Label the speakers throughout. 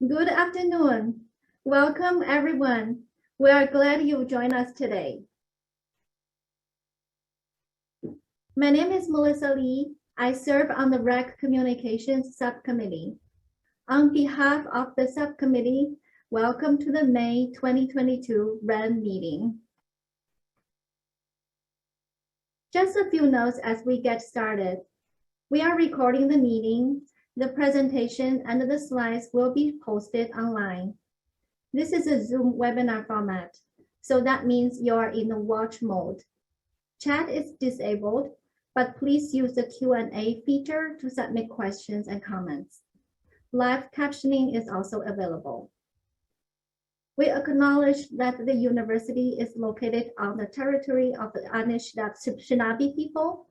Speaker 1: Good afternoon. Welcome, everyone. We are glad you joined us today. My name is Melissa Lee. I serve on the REC Communications Subcommittee. On behalf of the subcommittee, welcome to the May 2022 REN meeting. Just a few notes as we get started. We are recording the meeting. The presentation and the slides will be posted online. This is a Zoom webinar format, so that means you are in the watch mode. Chat is disabled, but please use the Q&A feature to submit questions and comments. Live captioning is also available. We acknowledge that the university is located on the territory of the Anishinaabe people.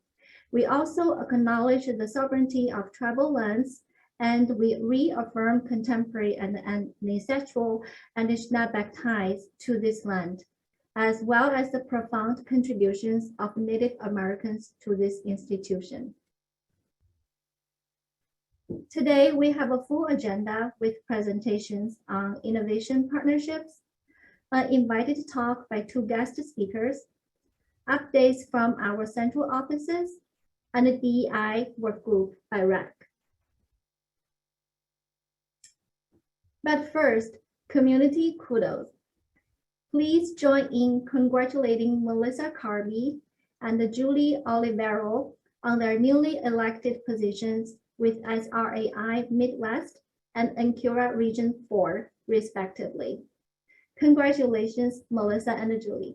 Speaker 1: We also acknowledge the sovereignty of tribal lands, and we reaffirm contemporary and ancestral Anishinaabe ties to this land, as well as the profound contributions of Native Americans to this institution. Today, we have a full agenda with presentations on innovation partnerships, an invited talk by 2 guest speakers, updates from our central offices, and a DEI work group by REC. But first, community kudos. Please join in congratulating Melissa Carby and Julie Olivero on their newly elected positions with SRAI Midwest and Ancura Region 4, respectively. Congratulations, Melissa and Julie.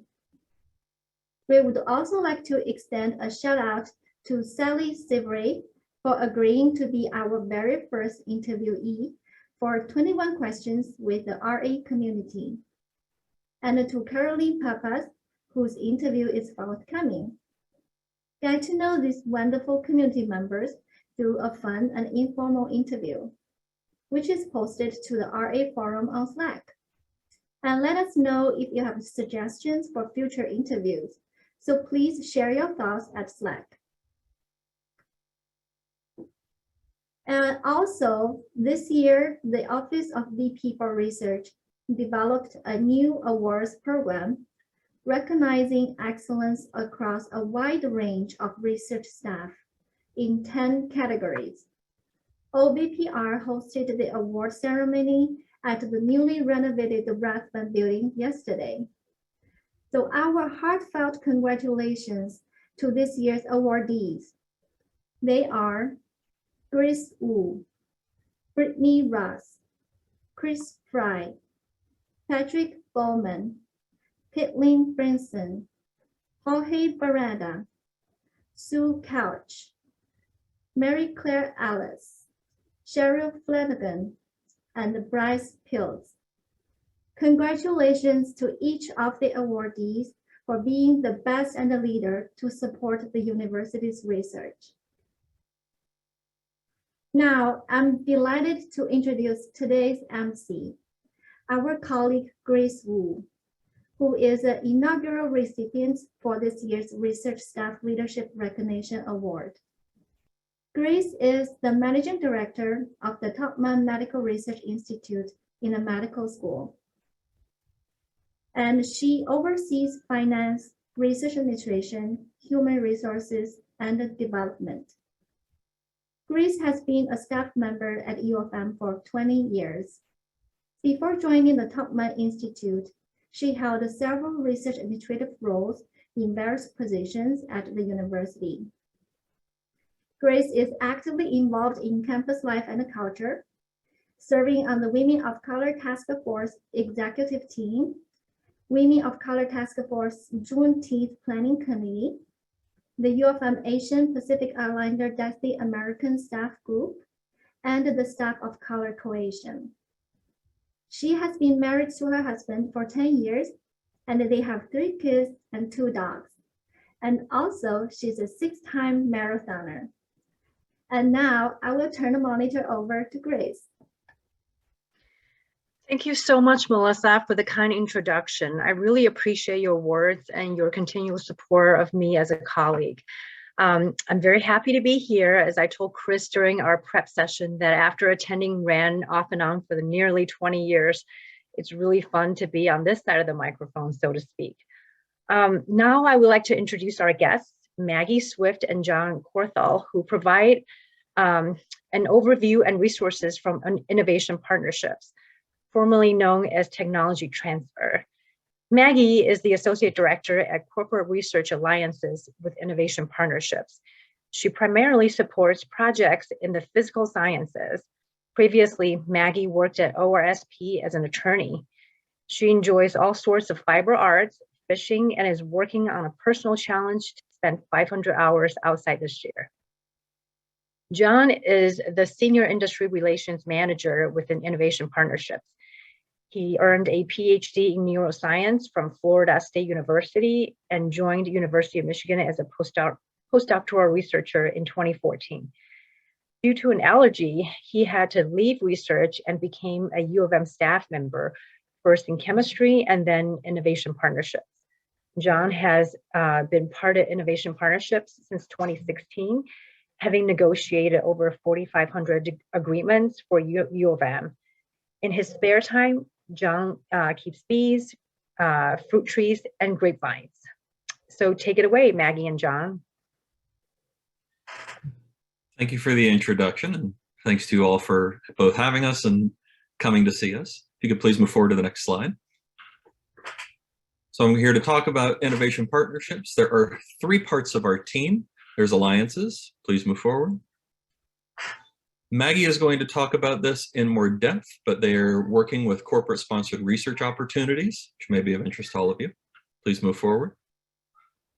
Speaker 1: We would also like to extend a shout out to Sally Sivray for agreeing to be our very first interviewee for 21 questions with the RA community, and to Caroline Papas, whose interview is forthcoming. Get to know these wonderful community members through a fun and informal interview, which is posted to the RA forum on Slack. And let us know if you have suggestions for future interviews, so please share your thoughts at Slack. And also, this year, the Office of VP for Research developed a new awards program recognizing excellence across a wide range of research staff in 10 categories. OVPR hosted the award ceremony at the newly renovated Rathbun building yesterday. So our heartfelt congratulations to this year's awardees. They are Grace Wu, Brittany Ross, Chris Fry, Patrick Bowman, Caitlin Brinson, Jorge Barada, Sue Couch, Mary Claire Alice, Cheryl Flanagan, and Bryce Pills. Congratulations to each of the awardees for being the best and the leader to support the university's research. Now, I'm delighted to introduce today's MC, our colleague Grace Wu, who is the inaugural recipient for this year's Research Staff Leadership Recognition Award. Grace is the Managing Director of the Tubman Medical Research Institute in a medical school. And she oversees finance, research administration, human resources, and development. Grace has been a staff member at U of M for 20 years. Before joining the Tubman Institute, she held several research administrative roles in various positions at the university. Grace is actively involved in campus life and culture, serving on the Women of Color Task Force executive team, Women of Color Task Force Juneteenth Planning Committee, the U of M Asian Pacific Islander Desi American Staff Group, and the Staff of Color Coalition. She has been married to her husband for 10 years, and they have 3 kids and 2 dogs. And also, she's a 6-time marathoner. And now I will turn the monitor over to Grace.
Speaker 2: Thank you so much, Melissa, for the kind introduction. I really appreciate your words and your continual support of me as a colleague. I'm very happy to be here. As I told Chris during our prep session, that after attending RAN off and on for the nearly 20 years, it's really fun to be on this side of the microphone, so to speak. Now I would like to introduce our guests, Maggie Swift and John Corthell, who provide an overview and resources from Innovation Partnerships, formerly known as Technology Transfer. Maggie is the Associate Director at Corporate Research Alliances with Innovation Partnerships. She primarily supports projects in the physical sciences. Previously, Maggie worked at ORSP as an attorney. She enjoys all sorts of fiber arts, fishing, and is working on a personal challenge to spend 500 hours outside this year. John is the Senior Industry Relations Manager within Innovation Partnerships. He earned a PhD in neuroscience from Florida State University and joined University of Michigan as a postdoctoral researcher in 2014. Due to an allergy, he had to leave research and became a U of M staff member, first in chemistry and then Innovation Partnerships. John has been part of Innovation Partnerships since 2016, having negotiated over 4,500 agreements for U of M. In his spare time, John keeps bees, fruit trees, and grapevines. So take it away, Maggie and John.
Speaker 3: Thank you for the introduction, and thanks to you all for both having us and coming to see us. If you could please move forward to the next slide. So I'm here to talk about Innovation Partnerships. There are 3 parts of our team. There's alliances. Please move forward. Maggie is going to talk about this in more depth, but they are working with corporate sponsored research opportunities, which may be of interest to all of you. Please move forward.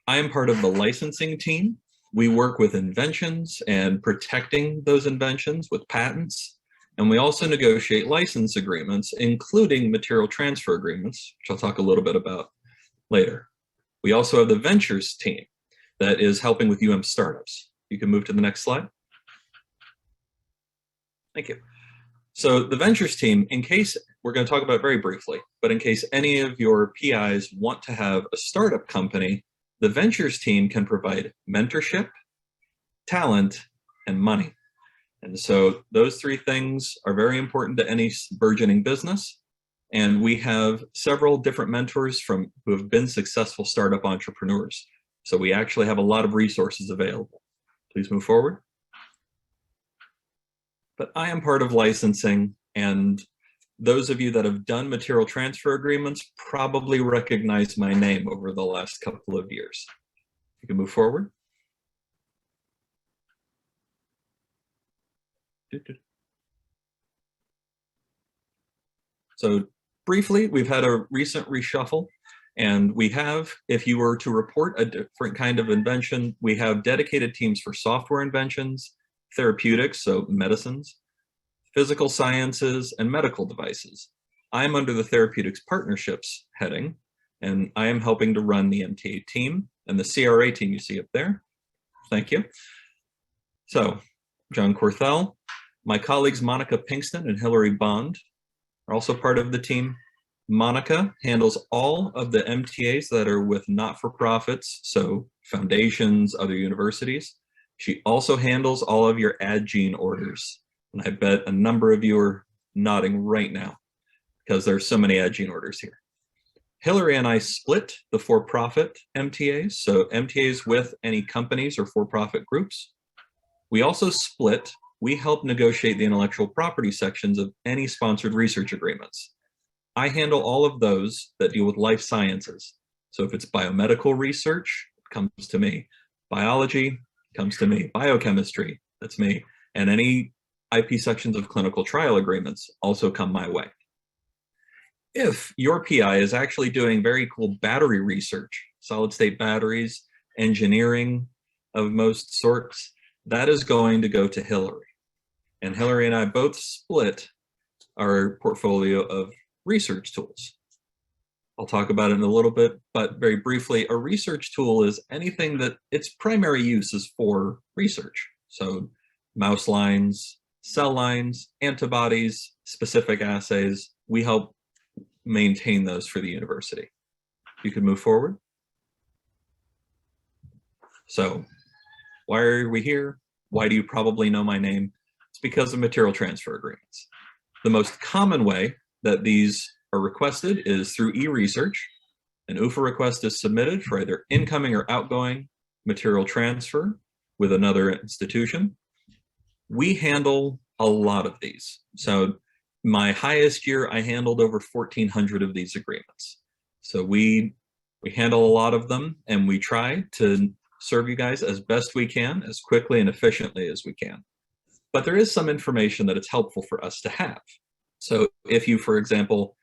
Speaker 3: I am part of the licensing team. We work with inventions and protecting those inventions with patents. And we also negotiate license agreements, including material transfer agreements, which I'll talk a little bit about later. We also have the ventures team that is helping with UM startups. You can move to the next slide. Thank you. So the ventures team, in case, we're going to talk about it very briefly, but in case any of your PIs want to have a startup company, the ventures team can provide mentorship, talent, and money. And so those 3 things are very important to any burgeoning business. And we have several different mentors who have been successful startup entrepreneurs. So we actually have a lot of resources available. Please move forward. But I am part of licensing, and those of you that have done material transfer agreements probably recognize my name over the last couple of years. You can move forward. So briefly, we've had a recent reshuffle, and we have, if you were to report a different kind of invention, we have dedicated teams for software inventions, therapeutics, so medicines, physical sciences, and medical devices. I'm under the Therapeutics Partnerships heading, and I am helping to run the MTA team and the CRA team you see up there. Thank you. So, John Corthell, my colleagues Monica Pinkston and Hillary Bond are also part of the team. Monica handles all of the MTAs that are with not-for-profits, so foundations, other universities. She also handles all of your Addgene orders. And I bet a number of you are nodding right now because there's so many Addgene orders here. Hillary and I split the for-profit MTAs, so MTAs with any companies or for-profit groups. We also split, we help negotiate the intellectual property sections of any sponsored research agreements. I handle all of those that deal with life sciences. So if it's biomedical research, it comes to me. Biology comes to me. Biochemistry, that's me. And any IP sections of clinical trial agreements also come my way. If your PI is actually doing very cool battery research, solid state batteries, engineering of most sorts, that is going to go to Hillary. And Hillary and I both split our portfolio of research tools. I'll talk about it in a little bit, but very briefly, a research tool is anything that its primary use is for research. So mouse lines, cell lines, antibodies, specific assays, we help maintain those for the university. You can move forward. So Why are we here? Why do you probably know my name? It's because of material transfer agreements. The most common way that these are requested is through e-research. An UFA request is submitted for either incoming or outgoing material transfer with another institution. We handle a lot of these. So my highest year, I handled over 1,400 of these agreements. So we handle a lot of them, and we try to serve you guys as best we can, as quickly and efficiently as we can. But there is some information that it's helpful for us to have. So if you, for example,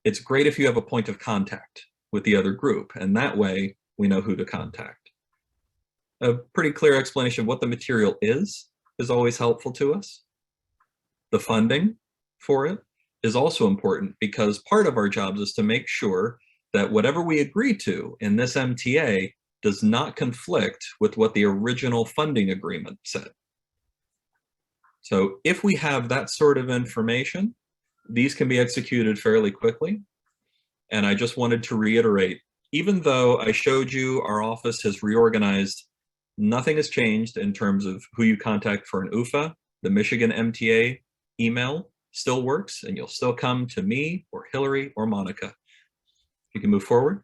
Speaker 3: it's great if you have a point of contact with the other group, and that way we know who to contact. A pretty clear explanation of what the material is always helpful to us. The funding for it is also important, because part of our jobs is to make sure that whatever we agree to in this MTA does not conflict with what the original funding agreement said. So if we have that sort of information, these can be executed fairly quickly. And I just wanted to reiterate, even though I showed you our office has reorganized, nothing has changed in terms of who you contact for an UFA. The Michigan MTA email still works, and you'll still come to me or Hillary or Monica. You can move forward.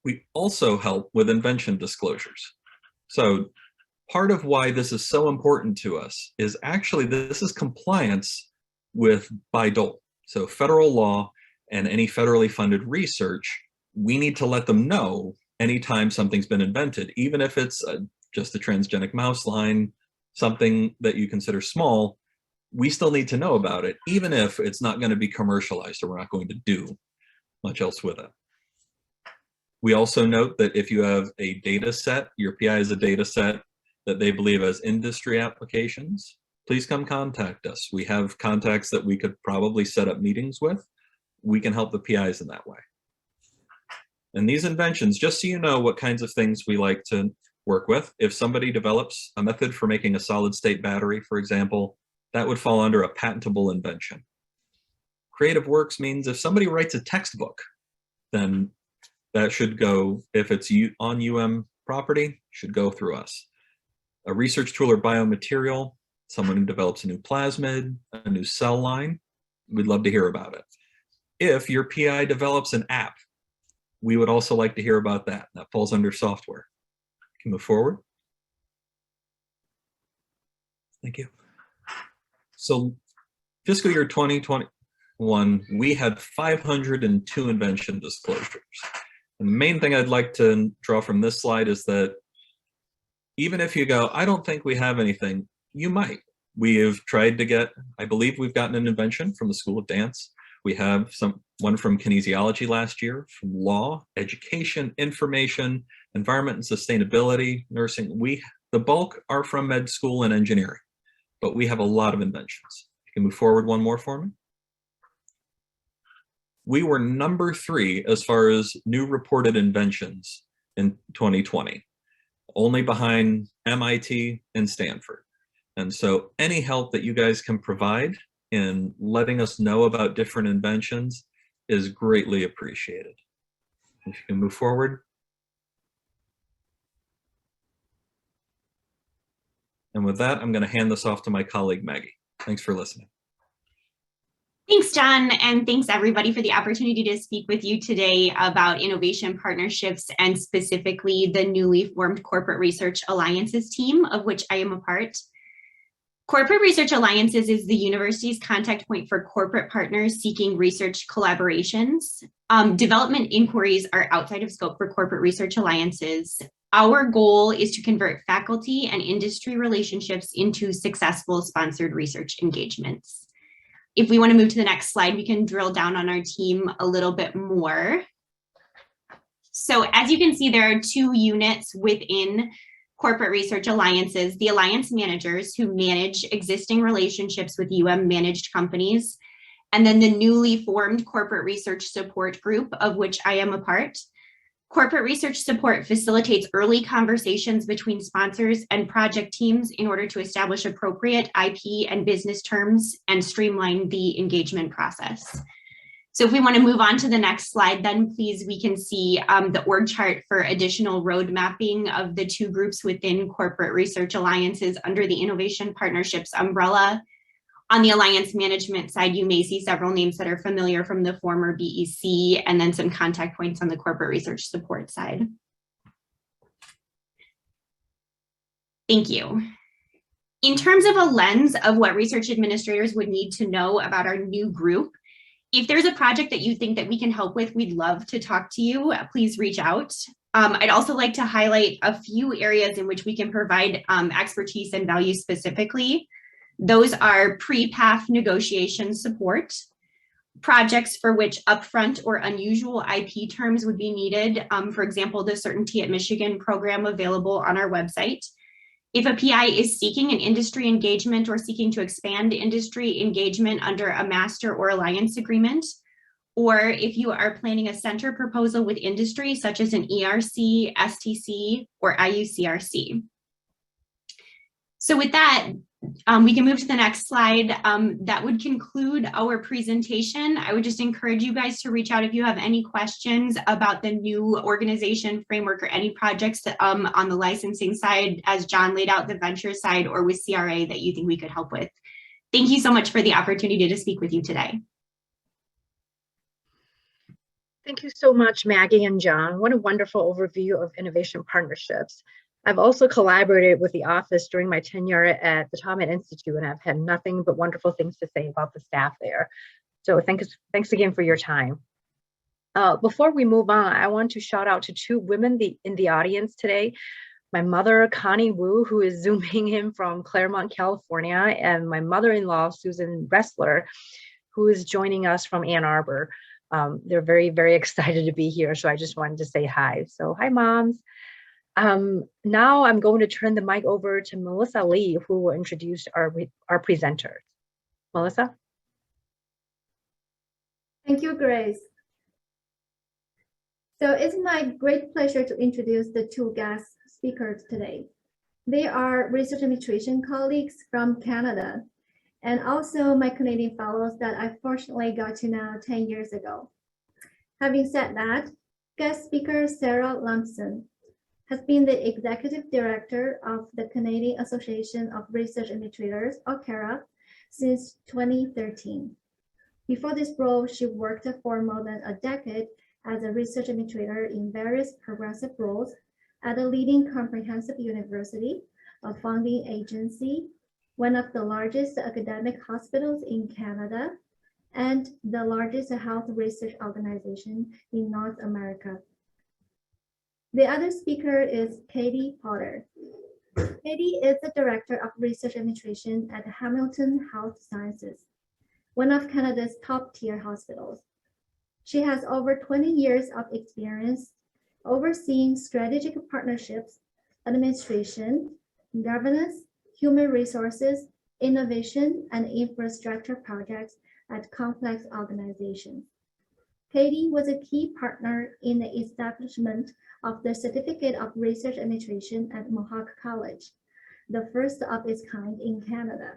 Speaker 3: We also help with invention disclosures. So part of why this is so important to us is actually this is compliance with Bayh-Dole. So federal law and any federally funded research, we need to let them know anytime something's been invented, even if it's just a transgenic mouse line, something that you consider small, we still need to know about it, even if it's not going to be commercialized or we're not going to do much else with it. We also note that if you have a data set, your PI is a data set that they believe has industry applications, please come contact us. We have contacts that we could probably set up meetings with. We can help the PIs in that way. And these inventions, just so you know what kinds of things we like to work with, if somebody develops a method for making a solid state battery, for example, that would fall under a patentable invention. Creative works means if somebody writes a textbook, then that should go, if it's on property, should go through us. A research tool or biomaterial, someone who develops a new plasmid, a new cell line, we'd love to hear about it. If your PI develops an app, we would also like to hear about that. That falls under software. Can move forward. Thank you. So fiscal year 2021, we had 502 invention disclosures. And the main thing I'd like to draw from this slide is that even if you go, I don't think we have anything, you might. We have tried to get, I believe we've gotten an invention from the School of Dance. We have one from kinesiology last year, from law, education, information, environment and sustainability, nursing. The bulk are from med school and engineering, but we have a lot of inventions. You can move forward one more for me. We were number 3 as far as new reported inventions in 2020, only behind MIT and Stanford. And so any help that you guys can provide in letting us know about different inventions is greatly appreciated. If you can move forward. And with that, I'm going to hand this off to my colleague, Maggie. Thanks for listening.
Speaker 4: Thanks, John, and thanks everybody for the opportunity to speak with you today about innovation partnerships and specifically the newly formed Corporate Research Alliances team, of which I am a part. Corporate Research Alliances is the university's contact point for corporate partners seeking research collaborations. Development inquiries are outside of scope for Corporate Research Alliances. Our goal is to convert faculty and industry relationships into successful sponsored research engagements. If we want to move to the next slide, we can drill down on our team a little bit more. So as you can see, there are 2 units within Corporate Research Alliances, the alliance managers who manage existing relationships with managed companies, and then the newly formed Corporate Research Support Group, of which I am a part. Corporate Research Support facilitates early conversations between sponsors and project teams in order to establish appropriate IP and business terms and streamline the engagement process. So if we want to move on to the next slide, then please, we can see the org chart for additional road mapping of the two groups within Corporate Research Alliances under the Innovation Partnerships umbrella. On the alliance management side, you may see several names that are familiar from the former BEC, and then some contact points on the corporate research support side. Thank you. In terms of a lens of what research administrators would need to know about our new group, if there's a project that you think that we can help with, we'd love to talk to you. Please reach out. I'd also like to highlight a few areas in which we can provide expertise and value specifically. Those are pre-PAF negotiation support, projects for which upfront or unusual IP terms would be needed. For example, the Certainty at Michigan program available on our website. If a PI is seeking an industry engagement or seeking to expand industry engagement under a master or alliance agreement, or if you are planning a center proposal with industry, such as an ERC, STC, or IUCRC. So with that, we can move to the next slide. That would conclude our presentation. I would just encourage you guys to reach out if you have any questions about the new organization framework or any projects on the licensing side, as John laid out, the venture side, or with CRA that you think we could help with. Thank you so much for the opportunity to speak with you today.
Speaker 2: Thank you so much, Maggie and John. What a wonderful overview of innovation partnerships. I've also collaborated with the office during my tenure at the Talmadge Institute, and I've had nothing but wonderful things to say about the staff there. So thanks again for your time. Before we move on, I want to shout out to two women in the audience today. My mother, Connie Wu, who is Zooming in from Claremont, California, and my mother-in-law, Susan Ressler, who is joining us from Ann Arbor. They're very, very excited to be here, so I just wanted to say hi. So hi, moms. Now I'm going to turn the mic over to Melissa Lee, who will introduce our presenters. Melissa?
Speaker 1: Thank you, Grace. So it's my great pleasure to introduce the two guest speakers today. They are research administration colleagues from Canada, and also my Canadian fellows that I fortunately got to know 10 years ago. Having said that, guest speaker Sarah Lumpson has been the executive director of the Canadian Association of Research Administrators, or CARA, since 2013. Before this role, she worked for more than a decade as a research administrator in various progressive roles at a leading comprehensive university, a funding agency, one of the largest academic hospitals in Canada, and the largest health research organization in North America. The other speaker is Katie Potter. Katie is the Director of Research Administration at Hamilton Health Sciences, one of Canada's top-tier hospitals. She has over 20 years of experience overseeing strategic partnerships, administration, governance, human resources, innovation, and infrastructure projects at complex organizations. Katie was a key partner in the establishment of the Certificate of Research Administration at Mohawk College, the first of its kind in Canada.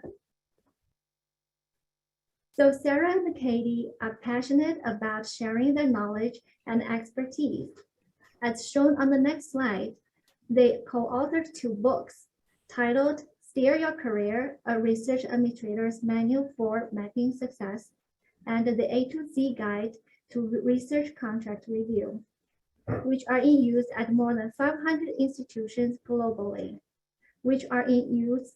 Speaker 1: So Sarah and Katie are passionate about sharing their knowledge and expertise. As shown on the next slide, they co-authored two books titled Steer Your Career, a Research Administrator's Manual for Mapping Success, and the A to Z Guide to Research Contract Review, which are in use at more than 500 institutions globally, which are in use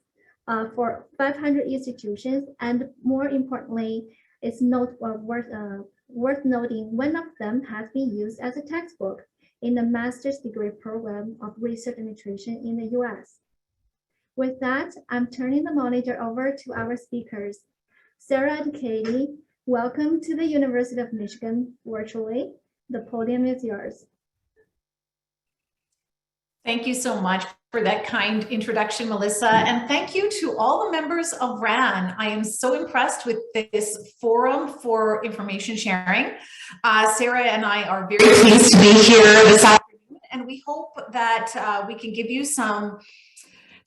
Speaker 1: for 500 institutions, and more importantly, it's worth noting one of them has been used as a textbook in the master's degree program of research administration in the US. With that, I'm turning the monitor over to our speakers. Sarah and Katie, welcome to the University of Michigan virtually. The podium is yours.
Speaker 5: Thank you so much for that kind introduction, Melissa. And thank you to all the members of RAN. I am so impressed with this forum for information sharing. Sarah and I are very pleased to be here this afternoon, and we hope that we can give you some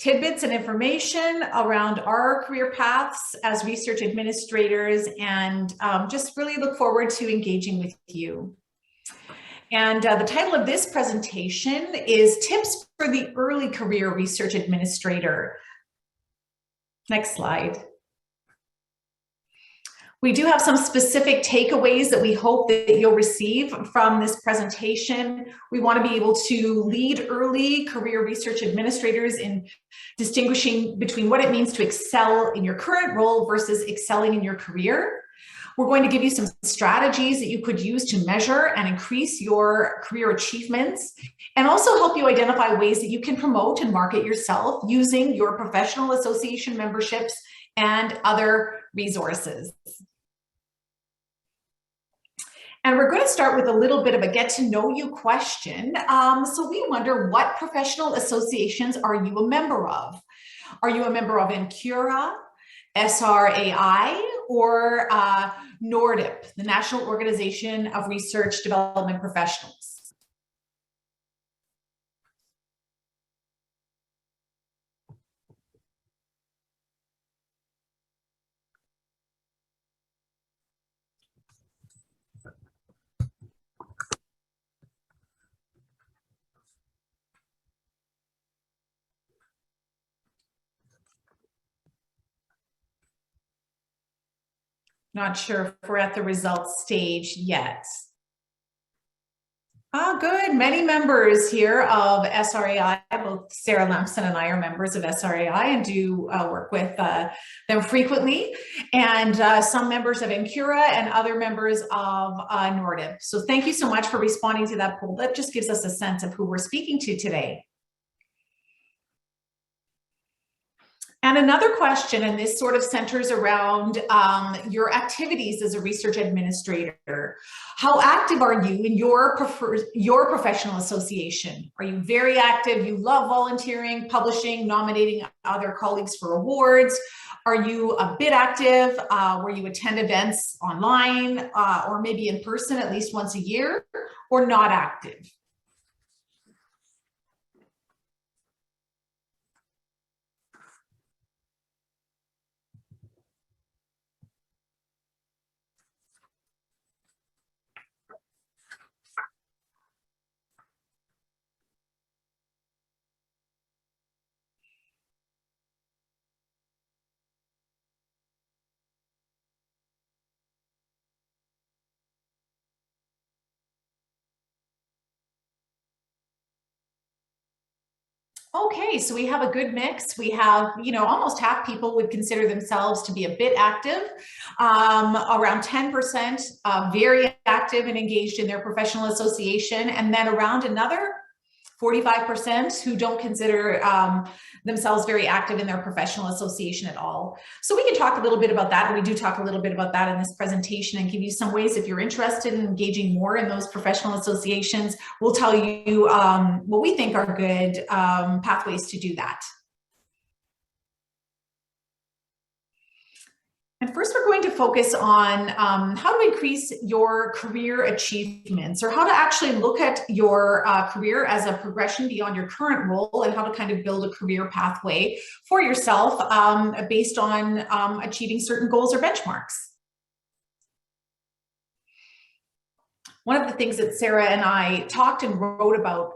Speaker 5: tidbits and information around our career paths as research administrators, and just really look forward to engaging with you. And the title of this presentation is Tips for the Early Career Research Administrator. Next slide. We do have some specific takeaways that we hope that you'll receive from this presentation. We want to be able to lead early career research administrators in distinguishing between what it means to excel in your current role versus excelling in your career. We're going to give you some strategies that you could use to measure and increase your career achievements, and also help you identify ways that you can promote and market yourself using your professional association memberships and other resources. And we're going to start with a little bit of a get to know you question. So we wonder, what professional associations are you a member of? Are you a member of NCURA, SRAI, or NORDIP, the National Organization of Research Development Professionals? Not sure if we're at the results stage yet. Good. Many members here of SRAI. Both Sarah Lampson and I are members of SRAI and do work with them frequently. And some members of NCURA and other members of NORDIP. So thank you so much for responding to that poll. That just gives us a sense of who we're speaking to today. And another question, and this sort of centers around your activities as a research administrator. How active are you in your professional association? Are you very active? You love volunteering, publishing, nominating other colleagues for awards? Are you a bit active where you attend events online or maybe in person at least once a year, or not active? Okay, so we have a good mix. We have, almost half people would consider themselves to be a bit active, around 10% very active and engaged in their professional association, and then around another 45% who don't consider themselves very active in their professional association at all. So we can talk a little bit about that, and we do talk a little bit about that in this presentation, and give you some ways, if you're interested in engaging more in those professional associations, we'll tell you what we think are good pathways to do that. And first, we're going to focus on how to increase your career achievements, or how to actually look at your career as a progression beyond your current role, and how to kind of build a career pathway for yourself based on achieving certain goals or benchmarks. One of the things that Sarah and I talked and wrote about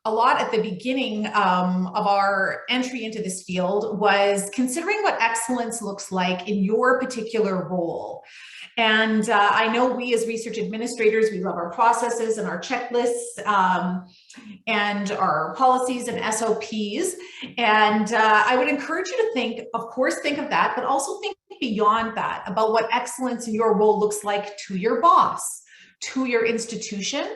Speaker 5: a lot at the beginning of our entry into this field was considering what excellence looks like in your particular role. And I know we as research administrators, we love our processes and our checklists and our policies and SOPs. And I would encourage you to think, of course, think of that, but also think beyond that about what excellence in your role looks like to your boss, to your institution,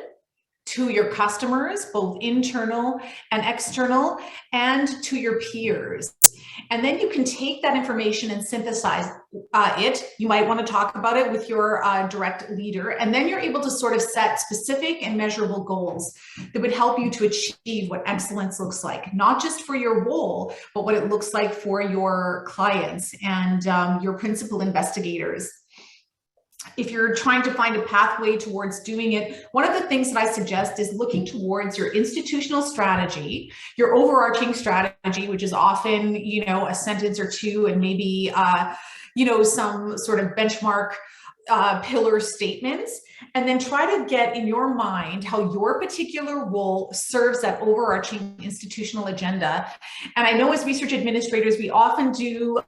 Speaker 5: to your customers, both internal and external, and to your peers. And then you can take that information and synthesize it. You might want to talk about it with your direct leader, and then you're able to sort of set specific and measurable goals that would help you to achieve what excellence looks like, not just for your role, but what it looks like for your clients and your principal investigators. if you're trying to find a pathway towards doing it, one of the things that I suggest is looking towards your institutional strategy, your overarching strategy, which is often, you know, a sentence or two and maybe, you know, some sort of benchmark pillar statements, and then try to get in your mind how your particular role serves that overarching institutional agenda. And I know as research administrators, we often do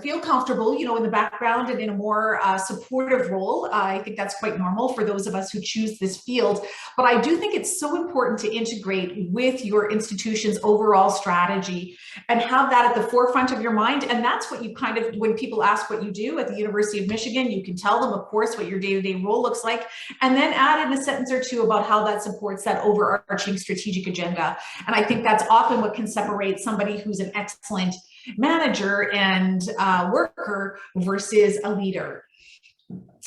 Speaker 5: feel comfortable, you know, in the background and in a more supportive role. I think that's quite normal for those of us who choose this field. But I do think it's so important to integrate with your institution's overall strategy and have that at the forefront of your mind. And that's what you kind of, when people ask what you do at the University of Michigan, you can tell them, of course, what your day-to-day role looks like, and then add in a sentence or two about how that supports that overarching strategic agenda. And I think that's often what can separate somebody who's an excellent manager and worker versus a leader.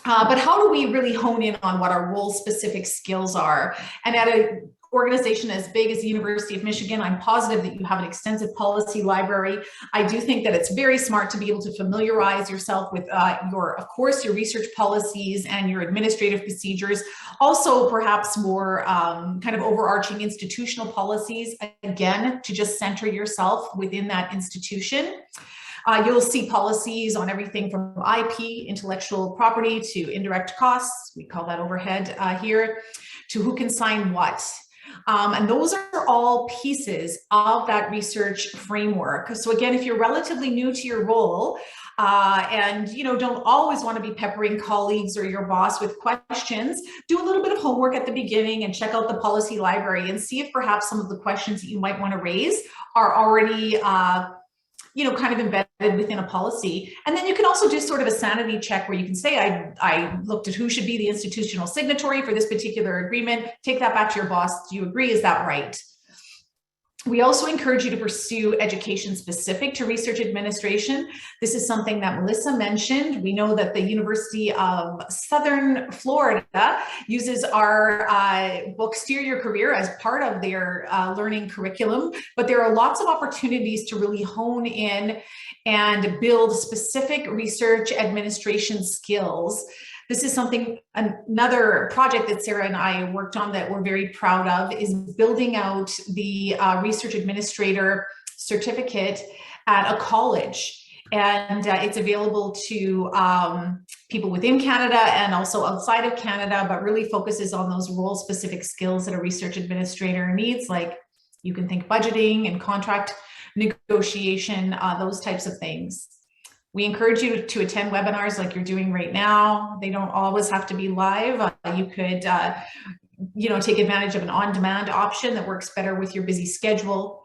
Speaker 5: But how do we really hone in on what our role-specific skills are? And at an organization as big as the University of Michigan, I'm positive that you have an extensive policy library. I do think that it's very smart to be able to familiarize yourself with of course, your research policies and your administrative procedures. Also, perhaps more kind of overarching institutional policies, again, to just center yourself within that institution. You'll see policies on everything from IP, intellectual property, to indirect costs, we call that overhead here, to who can sign what. And those are all pieces of that research framework. So again, if you're relatively new to your role and you know, don't always want to be peppering colleagues or your boss with questions, do a little bit of homework at the beginning and check out the policy library and see if perhaps some of the questions that you might want to raise are already you know, kind of embedded within a policy. And then you can also do sort of a sanity check where you can say, I looked at who should be the institutional signatory for this particular agreement. Take that back to your boss. Do you agree? Is that right? We also encourage you to pursue education specific to research administration. This is something that Melissa mentioned. We know that the University of Southern Florida uses our book Steer Your Career as part of their learning curriculum, but there are lots of opportunities to really hone in and build specific research administration skills. This is something, another project that Sarah and I worked on that we're very proud of, is building out the research administrator certificate at a college. And it's available to people within Canada and also outside of Canada, but really focuses on those role-specific skills that a research administrator needs, like you can think budgeting and contract negotiation, those types of things. We encourage you to attend webinars like you're doing right now. They don't always have to be live. You could, you know, take advantage of an on-demand option that works better with your busy schedule.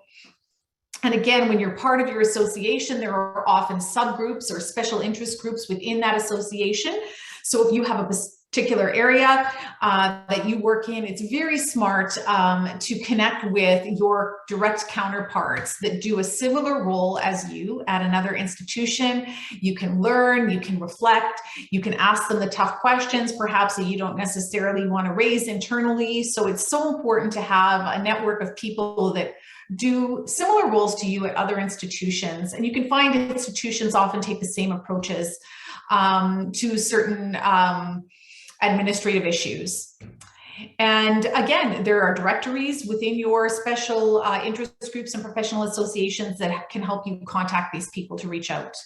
Speaker 5: And again, when you're part of your association, there are often subgroups or special interest groups within that association. So if you have a particular area that you work in, it's very smart to connect with your direct counterparts that do a similar role as you at another institution. You can learn, you can reflect, you can ask them the tough questions, perhaps that you don't necessarily want to raise internally. So it's so important to have a network of people that do similar roles to you at other institutions. And you can find institutions often take the same approaches to certain administrative issues. And again, there are directories within your special interest groups and professional associations that can help you contact these people to reach out.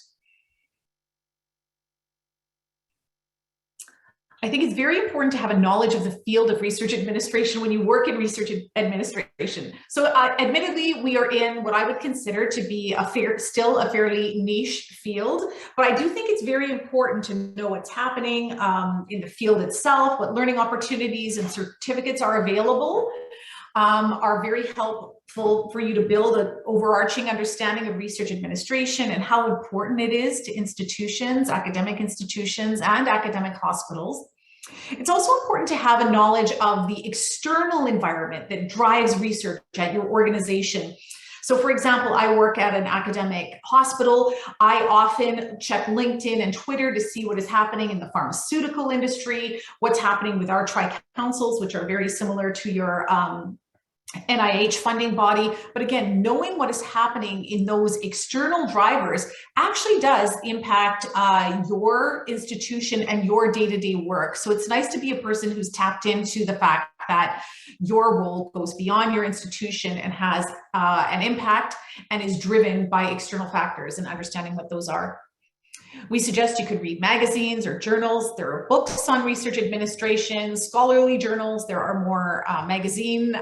Speaker 5: I think it's very important to have a knowledge of the field of research administration when you work in research administration. So admittedly, we are in what I would consider to be still a fairly niche field, but I do think it's very important to know what's happening in the field itself, what learning opportunities and certificates are available, are very helpful for you to build an overarching understanding of research administration and how important it is to institutions, academic institutions, and academic hospitals. It's also important to have a knowledge of the external environment that drives research at your organization. So for example, I work at an academic hospital. I often check LinkedIn and Twitter to see what is happening in the pharmaceutical industry, what's happening with our tri-councils, which are very similar to your NIH funding body. But again, knowing what is happening in those external drivers actually does impact your institution and your day-to-day work. So it's nice to be a person who's tapped into the fact that your role goes beyond your institution and has an impact and is driven by external factors, and understanding what those are. We suggest you could read magazines or journals. There are books on research administration, scholarly journals. There are more magazine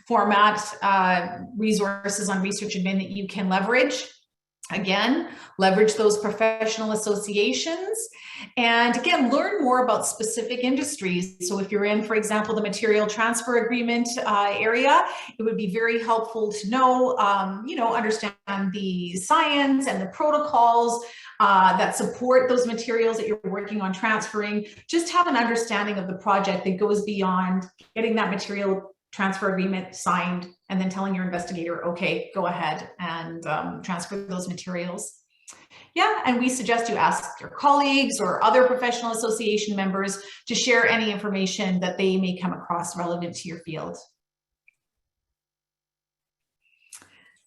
Speaker 5: format resources on research admin that you can leverage. Again, leverage those professional associations, and again, learn more about specific industries. So if you're in, for example, the material transfer agreement area, it would be very helpful to know, understand the science and the protocols that support those materials that you're working on transferring. Just have an understanding of the project that goes beyond getting that material transfer agreement signed and then telling your investigator, okay, go ahead and transfer those materials. Yeah, and we suggest you ask your colleagues or other professional association members to share any information that they may come across relevant to your field.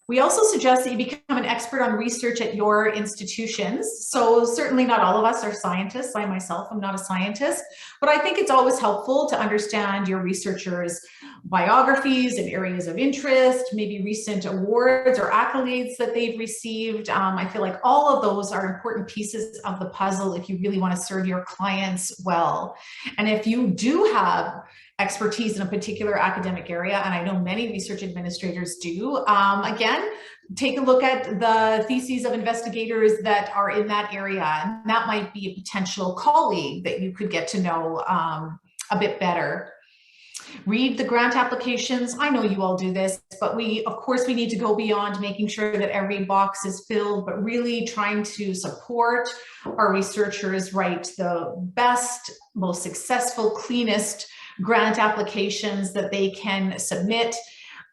Speaker 5: We also suggest that you become an expert on research at your institutions. So certainly not all of us are scientists. I myself am not a scientist, but I think it's always helpful to understand your researchers' biographies and areas of interest, maybe recent awards or accolades that they've received. I feel like all of those are important pieces of the puzzle if you really want to serve your clients well. And if you do have expertise in a particular academic area, and I know many research administrators do, again, take a look at the theses of investigators that are in that area, and that might be a potential colleague that you could get to know a bit better. Read the grant applications. I know you all do this, but of course, we need to go beyond making sure that every box is filled, but really trying to support our researchers write the best, most successful, cleanest grant applications that they can submit.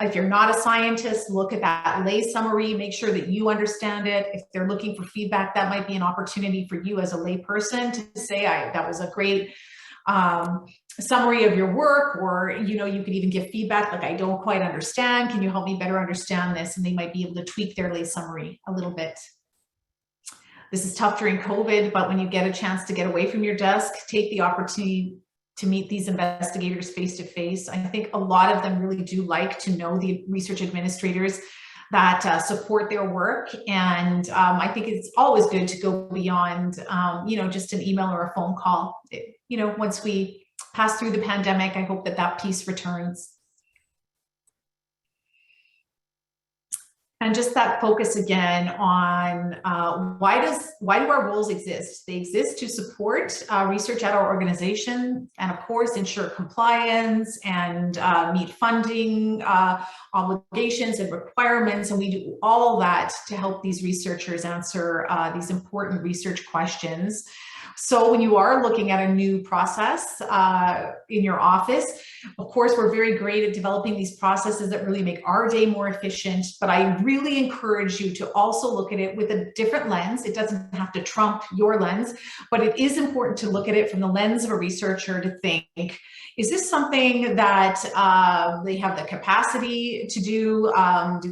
Speaker 5: If you're not a scientist, look at that lay summary, make sure that you understand it. If they're looking for feedback, that might be an opportunity for you as a lay person to say, that was a great summary of your work, or you could even give feedback like, I don't quite understand, can you help me better understand this? And they might be able to tweak their lay summary a little bit. This is tough during COVID, but when you get a chance to get away from your desk, take the opportunity to meet these investigators face to face. I think a lot of them really do like to know the research administrators that support their work. And I think it's always good to go beyond, just an email or a phone call. Once we pass through the pandemic, I hope that piece returns. And just that focus again on why do our roles exist? They exist to support research at our organization, and of course ensure compliance and meet funding obligations and requirements. And we do all that to help these researchers answer these important research questions. So when you are looking at a new process in your office, of course, we're very great at developing these processes that really make our day more efficient, but I really encourage you to also look at it with a different lens. It doesn't have to trump your lens, but it is important to look at it from the lens of a researcher to think, is this something that they have the capacity to do? Do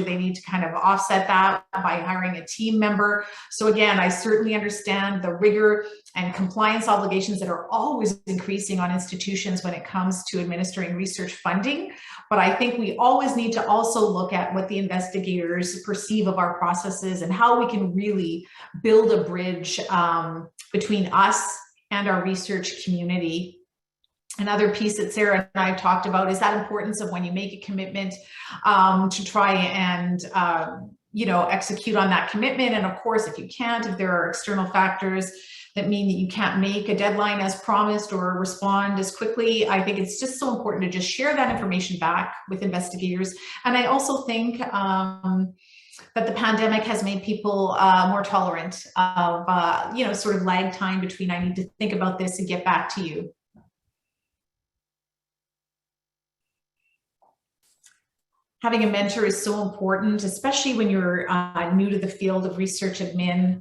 Speaker 5: they need to kind of offset that by hiring a team member? So again, I certainly understand the rigor and compliance obligations that are always increasing on institutions when it comes to administering research funding. But I think we always need to also look at what the investigators perceive of our processes and how we can really build a bridge between us and our research community. Another piece that Sarah and I talked about is that importance of when you make a commitment to try and execute on that commitment. And of course, if you can't, if there are external factors that mean that you can't make a deadline as promised or respond as quickly, I think it's just so important to just share that information back with investigators. And I also think that the pandemic has made people more tolerant of, sort of lag time between I need to think about this and get back to you. having a mentor is so important, especially when you're new to the field of research admin.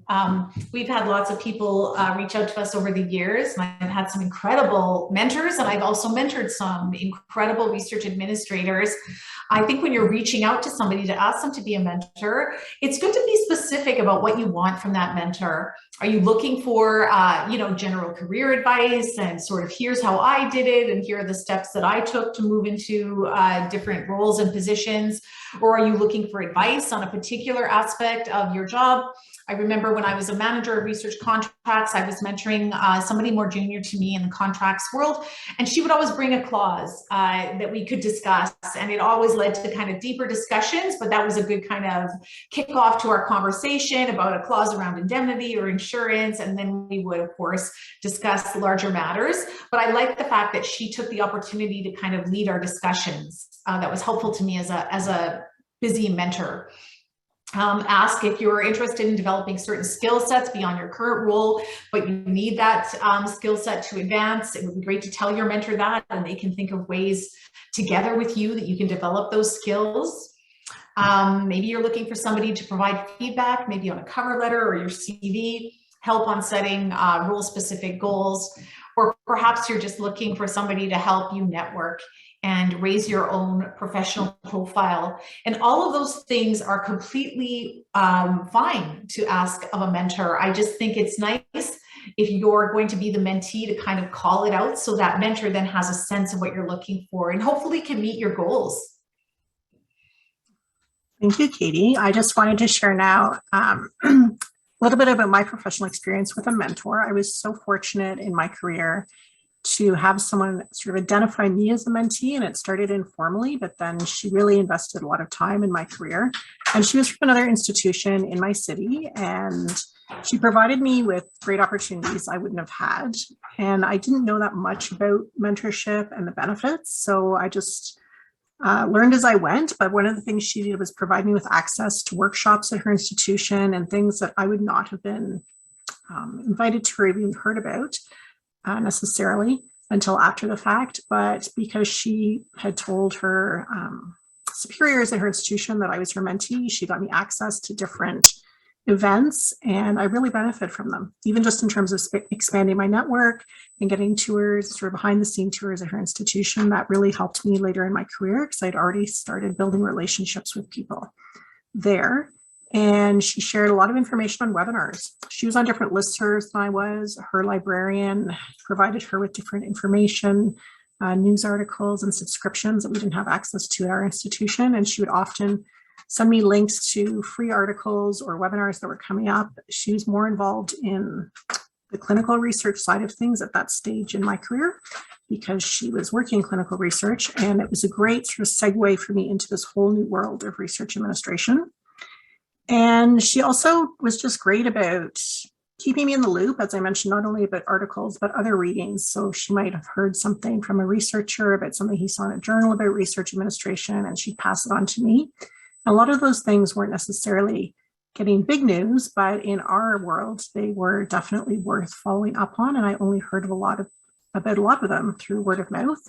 Speaker 5: We've had lots of people reach out to us over the years, and I've had some incredible mentors, and I've also mentored some incredible research administrators. I think when you're reaching out to somebody to ask them to be a mentor, it's good to be specific about what you want from that mentor. Are you looking for, general career advice and sort of here's how I did it and here are the steps that I took to move into different roles and positions? Or are you looking for advice on a particular aspect of your job? I remember when I was a manager of research contracts, I was mentoring somebody more junior to me in the contracts world, and she would always bring a clause that we could discuss, and it always led to kind of deeper discussions, but that was a good kind of kickoff to our conversation about a clause around indemnity or insurance, and then we would, of course, discuss larger matters. But I like the fact that she took the opportunity to kind of lead our discussions. That was helpful to me as a busy mentor. Ask if you're interested in developing certain skill sets beyond your current role, but you need that skill set to advance. It would be great to tell your mentor that, and they can think of ways together with you that you can develop those skills. Maybe you're looking for somebody to provide feedback, maybe on a cover letter or your CV, help on setting role-specific goals, or perhaps you're just looking for somebody to help you network and raise your own professional profile. And all of those things are completely fine to ask of a mentor. I just think it's nice if you're going to be the mentee to kind of call it out so that mentor then has a sense of what you're looking for and hopefully can meet your goals.
Speaker 6: Thank you, Katie. I just wanted to share now a little bit about my professional experience with a mentor. I was so fortunate in my career to have someone sort of identify me as a mentee, and it started informally, but then she really invested a lot of time in my career. And she was from another institution in my city, and she provided me with great opportunities I wouldn't have had. And I didn't know that much about mentorship and the benefits, so I just learned as I went. But one of the things she did was provide me with access to workshops at her institution and things that I would not have been invited to or even heard about necessarily until after the fact. But because she had told her superiors at her institution that I was her mentee, she got me access to different events, and I really benefit from them, even just in terms of expanding my network and getting tours, sort of behind the scene tours at her institution. That really helped me later in my career because I'd already started building relationships with people there. And she shared a lot of information on webinars. She was on different listservs than I was. Her librarian provided her with different information, news articles and subscriptions that we didn't have access to at our institution. And she would often send me links to free articles or webinars that were coming up. She was more involved in the clinical research side of things at that stage in my career because she was working in clinical research. And it was a great sort of segue for me into this whole new world of research administration. And she also was just great about keeping me in the loop, as I mentioned, not only about articles, but other readings. So she might have heard something from a researcher about something he saw in a journal about research administration, and she'd pass it on to me. A lot of those things weren't necessarily getting big news, but in our world, they were definitely worth following up on. And I only heard about a lot of them through word of mouth.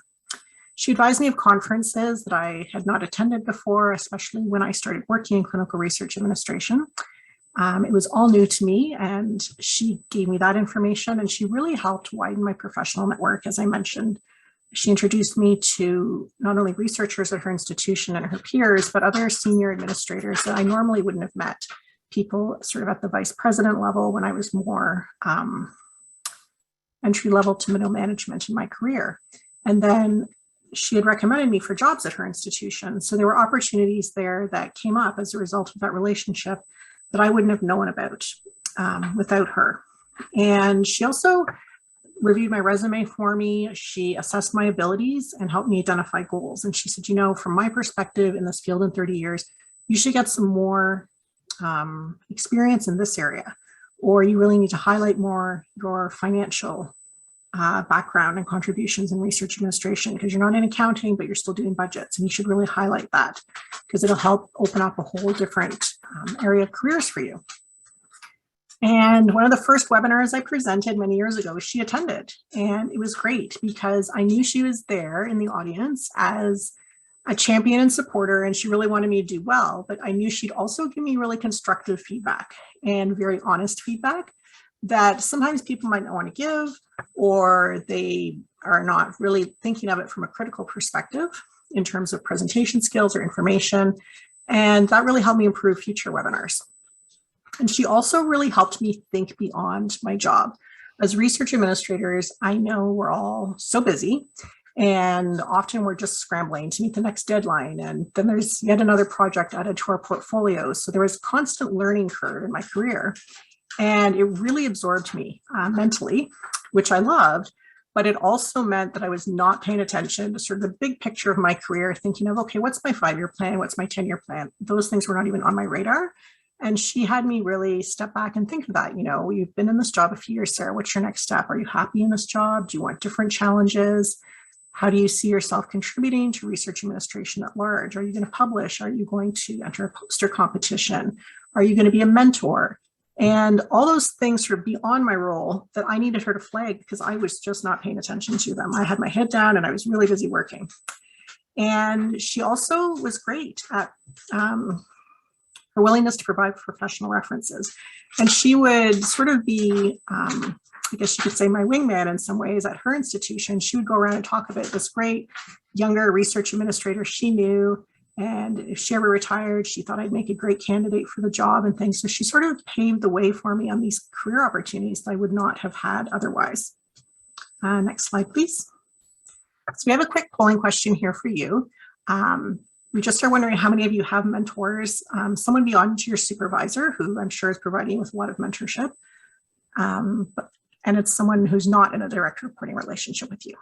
Speaker 6: She advised me of conferences that I had not attended before, especially when I started working in clinical research administration. It was all new to me, and she gave me that information, and she really helped widen my professional network. As I mentioned, she introduced me to not only researchers at her institution and her peers, but other senior administrators that I normally wouldn't have met, people sort of at the vice president level when I was more entry level to middle management in my career. And then she had recommended me for jobs at her institution. So there were opportunities there that came up as a result of that relationship that I wouldn't have known about without her. And she also reviewed my resume for me. She assessed my abilities and helped me identify goals. And she said, you know, from my perspective in this field in 30 years, you should get some more experience in this area, or you really need to highlight more your financial background and contributions in research administration, because you're not in accounting, but you're still doing budgets, and you should really highlight that because it'll help open up a whole different area of careers for you. And one of the first webinars I presented many years ago, she attended, and it was great because I knew she was there in the audience as a champion and supporter, and she really wanted me to do well, but I knew she'd also give me really constructive feedback and very honest feedback that sometimes people might not want to give, or they are not really thinking of it from a critical perspective in terms of presentation skills or information. And that really helped me improve future webinars. And she also really helped me think beyond my job. As research administrators, I know we're all so busy, and often we're just scrambling to meet the next deadline. And then there's yet another project added to our portfolio. So there was a constant learning curve in my career. And it really absorbed me mentally, which I loved. But it also meant that I was not paying attention to sort of the big picture of my career, thinking of, okay, what's my 5-year plan? What's my 10-year plan? Those things were not even on my radar. And she had me really step back and think of that. You know, you've been in this job a few years, Sarah. What's your next step? Are you happy in this job? Do you want different challenges? How do you see yourself contributing to research administration at large? Are you going to publish? Are you going to enter a poster competition? Are you going to be a mentor? And all those things sort of beyond my role that I needed her to flag because I was just not paying attention to them. I had my head down and I was really busy working. And she also was great at her willingness to provide professional references. And she would sort of be, I guess you could say, my wingman in some ways at her institution. She would go around and talk about this great younger research administrator she knew. And if she ever retired, she thought I'd make a great candidate for the job and things. So she sort of paved the way for me on these career opportunities that I would not have had otherwise. Next slide, please. So we have a quick polling question here for you. We just are wondering how many of you have mentors, someone beyond your supervisor, who I'm sure is providing with a lot of mentorship. And it's someone who's not in a direct reporting relationship with you.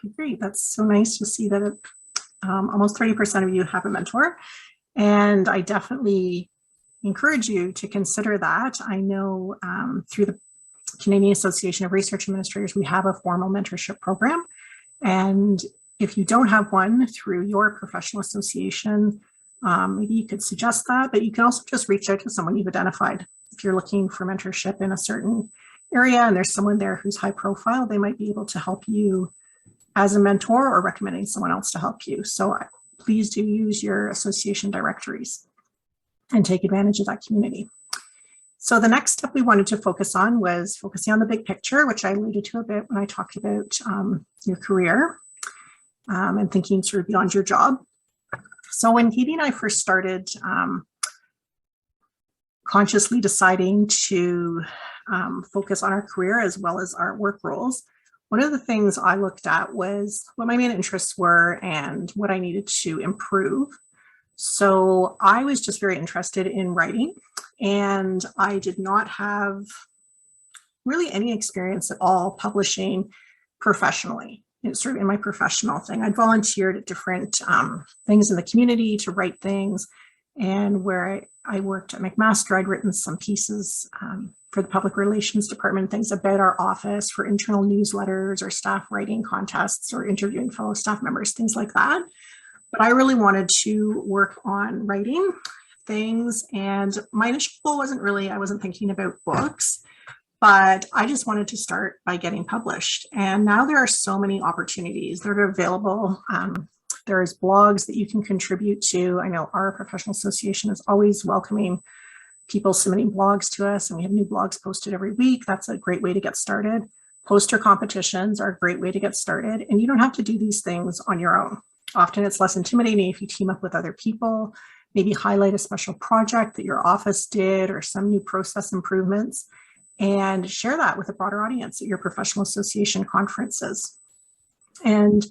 Speaker 6: Okay, great. That's so nice to see that almost 30% of you have a mentor. And I definitely encourage you to consider that. I know through the Canadian Association of Research Administrators, we have a formal mentorship program. And if you don't have one through your professional association, maybe you could suggest that, but you can also just reach out to someone you've identified. If you're looking for mentorship in a certain area and there's someone there who's high profile, they might be able to help you as a mentor or recommending someone else to help you. So please do use your association directories and take advantage of that community. So the next step we wanted to focus on was focusing on the big picture, which I alluded to a bit when I talked about your career and thinking sort of beyond your job. So when Katie and I first started consciously deciding to focus on our career as well as our work roles, one of the things I looked at was what my main interests were and what I needed to improve. So I was just very interested in writing, and I did not have really any experience at all publishing professionally. It's sort of in my professional thing. I'd volunteered at different things in the community to write things. And where I worked at McMaster, I'd written some pieces for the public relations department, things about our office for internal newsletters or staff writing contests or interviewing fellow staff members, things like that. But I really wanted to work on writing things. And my initial goal wasn't really, I wasn't thinking about books, but I just wanted to start by getting published. And now there are so many opportunities that are available. There's blogs that you can contribute to. I know our professional association is always welcoming people submitting blogs to us, and we have new blogs posted every week. That's a great way to get started. Poster competitions are a great way to get started, and you don't have to do these things on your own. Often it's less intimidating if you team up with other people, maybe highlight a special project that your office did or some new process improvements, and share that with a broader audience at your professional association conferences. And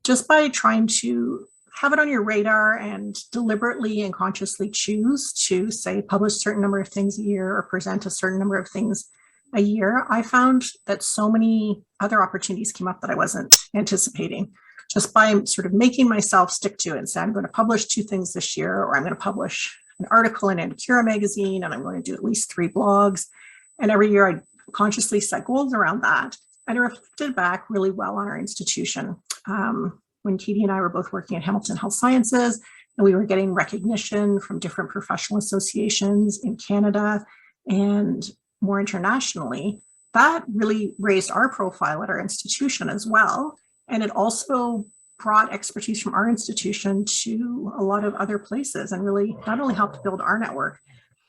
Speaker 6: just by trying to have it on your radar and deliberately and consciously choose to, say, publish a certain number of things a year or present a certain number of things a year, I found that so many other opportunities came up that I wasn't anticipating. just by sort of making myself stick to it and say, I'm going to publish 2 things this year, or I'm going to publish an article in Ancura magazine, and I'm going to do at least 3 blogs. And every year I consciously set goals around that. And it reflected back really well on our institution. When Katie and I were both working at Hamilton Health Sciences, and we were getting recognition from different professional associations in Canada and more internationally, that really raised our profile at our institution as well. And it also brought expertise from our institution to a lot of other places and really not only helped build our network,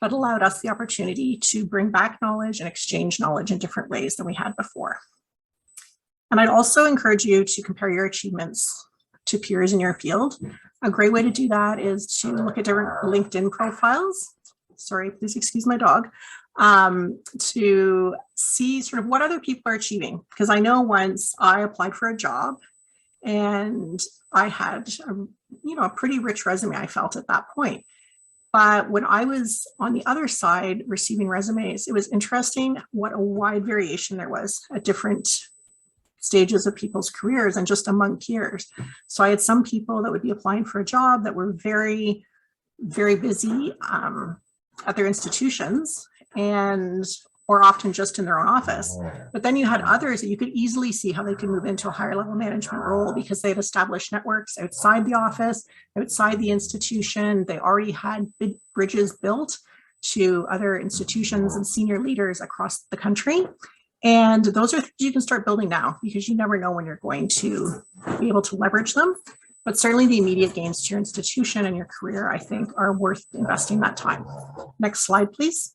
Speaker 6: but allowed us the opportunity to bring back knowledge and exchange knowledge in different ways than we had before. And I'd also encourage you to compare your achievements to peers in your field. A great way to do that is to look at different LinkedIn profiles. Sorry, please excuse my dog. To see sort of what other people are achieving. Because I know once I applied for a job and I had a pretty rich resume, I felt at that point. But when I was on the other side receiving resumes, it was interesting what a wide variation there was at different stages of people's careers and just among peers. So I had some people that would be applying for a job that were very, very busy at their institutions or often just in their own office. But then you had others that you could easily see how they could move into a higher level management role because they had established networks outside the office, outside the institution. They already had big bridges built to other institutions and senior leaders across the country. And those are things you can start building now because you never know when you're going to be able to leverage them. But certainly the immediate gains to your institution and your career, I think, are worth investing that time. Next slide, please.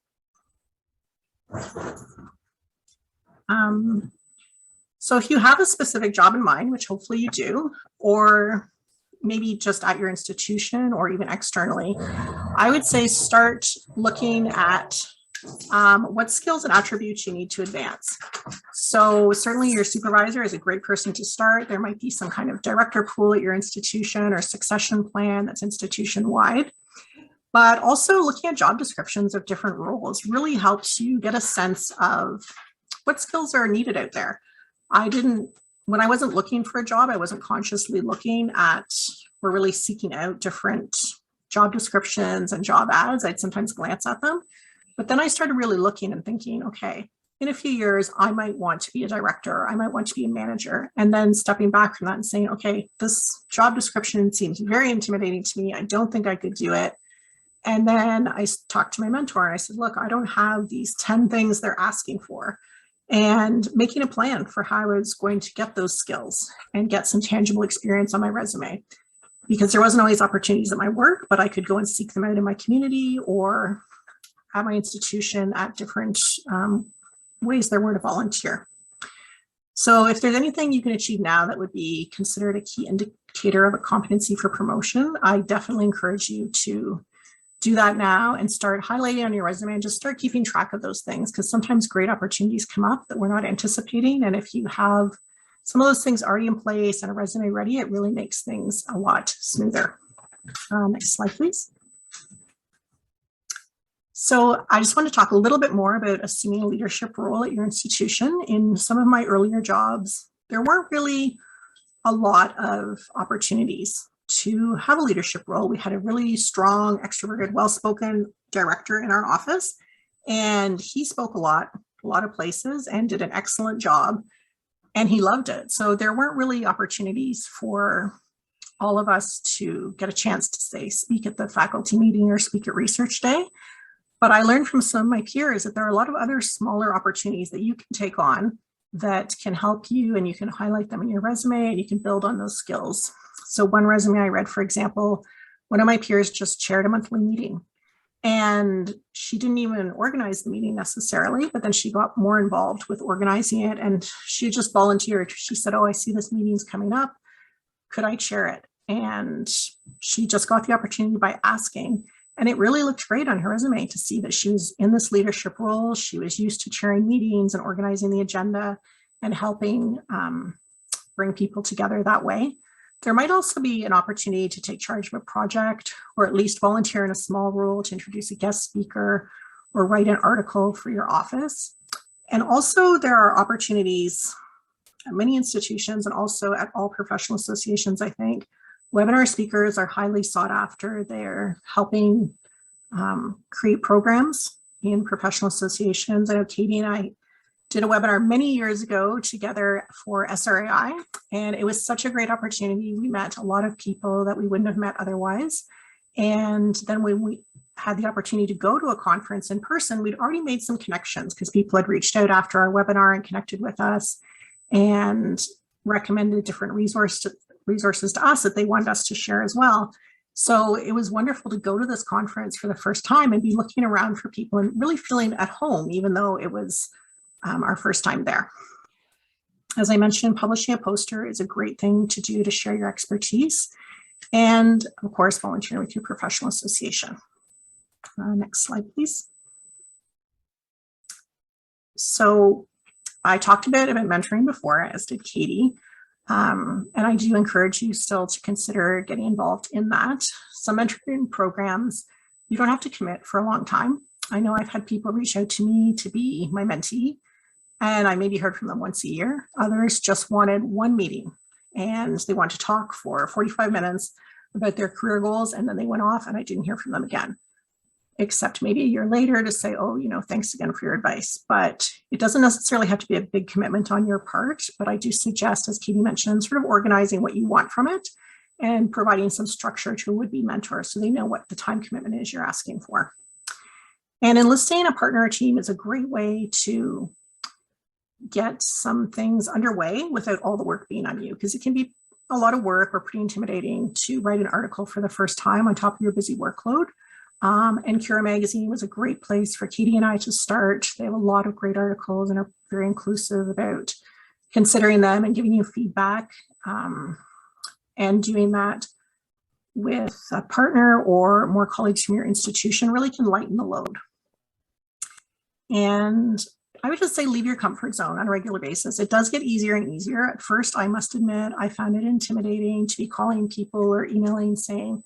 Speaker 6: So if you have a specific job in mind, which hopefully you do, or maybe just at your institution or even externally, I would say start looking at what skills and attributes you need to advance. So certainly your supervisor is a great person to start. There might be some kind of director pool at your institution or succession plan that's institution-wide. But also looking at job descriptions of different roles really helps you get a sense of what skills are needed out there. When I wasn't looking for a job, I wasn't consciously looking at or really seeking out different job descriptions and job ads. I'd sometimes glance at them. But then I started really looking and thinking, okay, in a few years, I might want to be a director, I might want to be a manager, and then stepping back from that and saying, okay, this job description seems very intimidating to me. I don't think I could do it. And then I talked to my mentor and I said, look, I don't have these 10 things they're asking for, and making a plan for how I was going to get those skills and get some tangible experience on my resume, because there wasn't always opportunities at my work, but I could go and seek them out in my community or at my institution at different ways there were to volunteer. So if there's anything you can achieve now that would be considered a key indicator of a competency for promotion, I definitely encourage you to do that now and start highlighting on your resume and just start keeping track of those things, because sometimes great opportunities come up that we're not anticipating. And if you have some of those things already in place and a resume ready, it really makes things a lot smoother. Next slide, please. So I just want to talk a little bit more about assuming a leadership role at your institution. In some of my earlier jobs, there weren't really a lot of opportunities to have a leadership role. We had a really strong, extroverted, well-spoken director in our office, and he spoke a lot of places and did an excellent job, and he loved it. So there weren't really opportunities for all of us to get a chance to say, speak at the faculty meeting or speak at research day. But I learned from some of my peers that there are a lot of other smaller opportunities that you can take on that can help you, and you can highlight them in your resume and you can build on those skills. So one resume I read, for example, one of my peers just chaired a monthly meeting, and she didn't even organize the meeting necessarily, but then she got more involved with organizing it, and she just volunteered. She said, oh, I see this meeting's coming up. Could I chair it? And she just got the opportunity by asking. And it really looked great on her resume to see that she was in this leadership role. She was used to chairing meetings and organizing the agenda and helping bring people together that way. There might also be an opportunity to take charge of a project, or at least volunteer in a small role to introduce a guest speaker or write an article for your office. And also there are opportunities at many institutions and also at all professional associations, I think, webinar speakers are highly sought after. They're helping create programs in professional associations. I know Katie and I did a webinar many years ago together for SRAI, and it was such a great opportunity. We met a lot of people that we wouldn't have met otherwise. And then when we had the opportunity to go to a conference in person, we'd already made some connections because people had reached out after our webinar and connected with us and recommended different resources to us that they wanted us to share as well. So it was wonderful to go to this conference for the first time and be looking around for people and really feeling at home, even though it was our first time there. As I mentioned, publishing a poster is a great thing to do to share your expertise. And of course, volunteering with your professional association. Next slide, please. So I talked a bit about mentoring before, as did Katie. And I do encourage you still to consider getting involved in that. Some mentoring programs, you don't have to commit for a long time. I know I've had people reach out to me to be my mentee, and I maybe heard from them once a year. Others just wanted one meeting and they want to talk for 45 minutes about their career goals, and then they went off and I didn't hear from them again, except maybe a year later to say, oh, thanks again for your advice. But it doesn't necessarily have to be a big commitment on your part, but I do suggest, as Katie mentioned, sort of organizing what you want from it and providing some structure to a would-be mentor so they know what the time commitment is you're asking for. And enlisting a partner or team is a great way to get some things underway without all the work being on you, because it can be a lot of work or pretty intimidating to write an article for the first time on top of your busy workload. And Cura Magazine was a great place for Katie and I to start. They have a lot of great articles and are very inclusive about considering them and giving you feedback, and doing that with a partner or more colleagues from your institution really can lighten the load. And I would just say leave your comfort zone on a regular basis. It does get easier and easier. At first, I must admit, I found it intimidating to be calling people or emailing saying,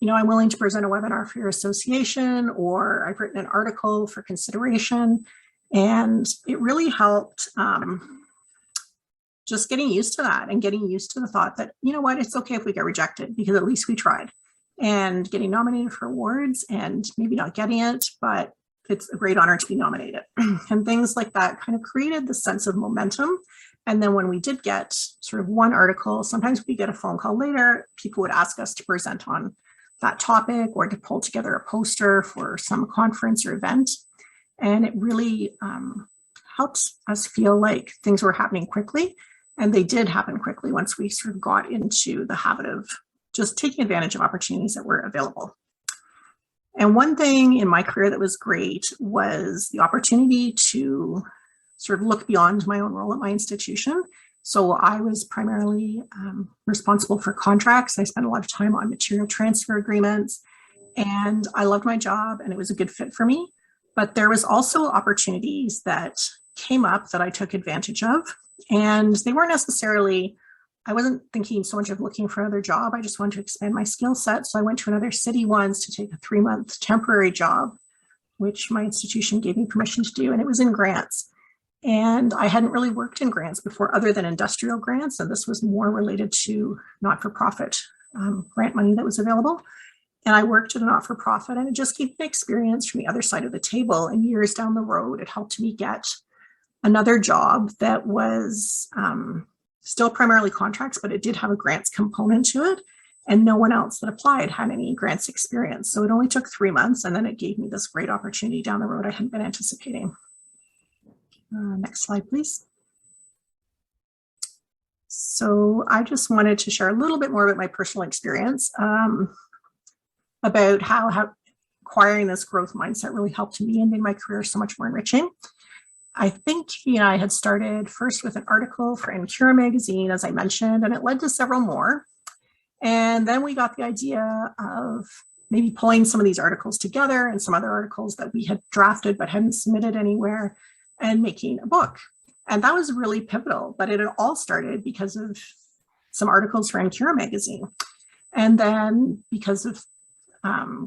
Speaker 6: I'm willing to present a webinar for your association, or I've written an article for consideration. And it really helped just getting used to that and getting used to the thought that, it's okay if we get rejected because at least we tried. And getting nominated for awards and maybe not getting it, but it's a great honor to be nominated. And things like that kind of created the sense of momentum. And then when we did get sort of one article, sometimes we get a phone call later, people would ask us to present on that topic or to pull together a poster for some conference or event. And it really helps us feel like things were happening quickly. And they did happen quickly once we sort of got into the habit of just taking advantage of opportunities that were available. And one thing in my career that was great was the opportunity to sort of look beyond my own role at my institution. So I was primarily responsible for contracts. I spent a lot of time on material transfer agreements, and I loved my job and it was a good fit for me. But there was also opportunities that came up that I took advantage of, and they weren't necessarily, I wasn't thinking so much of looking for another job. I just wanted to expand my skill set. So I went to another city once to take a 3-month temporary job, which my institution gave me permission to do, and it was in grants. And I hadn't really worked in grants before other than industrial grants, and this was more related to not-for-profit grant money that was available. And I worked at a not-for-profit, and it just gave me experience from the other side of the table. And years down the road, it helped me get another job that was still primarily contracts, but it did have a grants component to it. And no one else that applied had any grants experience. So it only took 3 months, and then it gave me this great opportunity down the road I hadn't been anticipating. Next slide, please. So I just wanted to share a little bit more about my personal experience about how acquiring this growth mindset really helped me and made my career so much more enriching. I think I had started first with an article for Cura Magazine, as I mentioned, and it led to several more. And then we got the idea of maybe pulling some of these articles together and some other articles that we had drafted but hadn't submitted anywhere, and making a book. And that was really pivotal, but it had all started because of some articles for Cura Magazine. And then because of,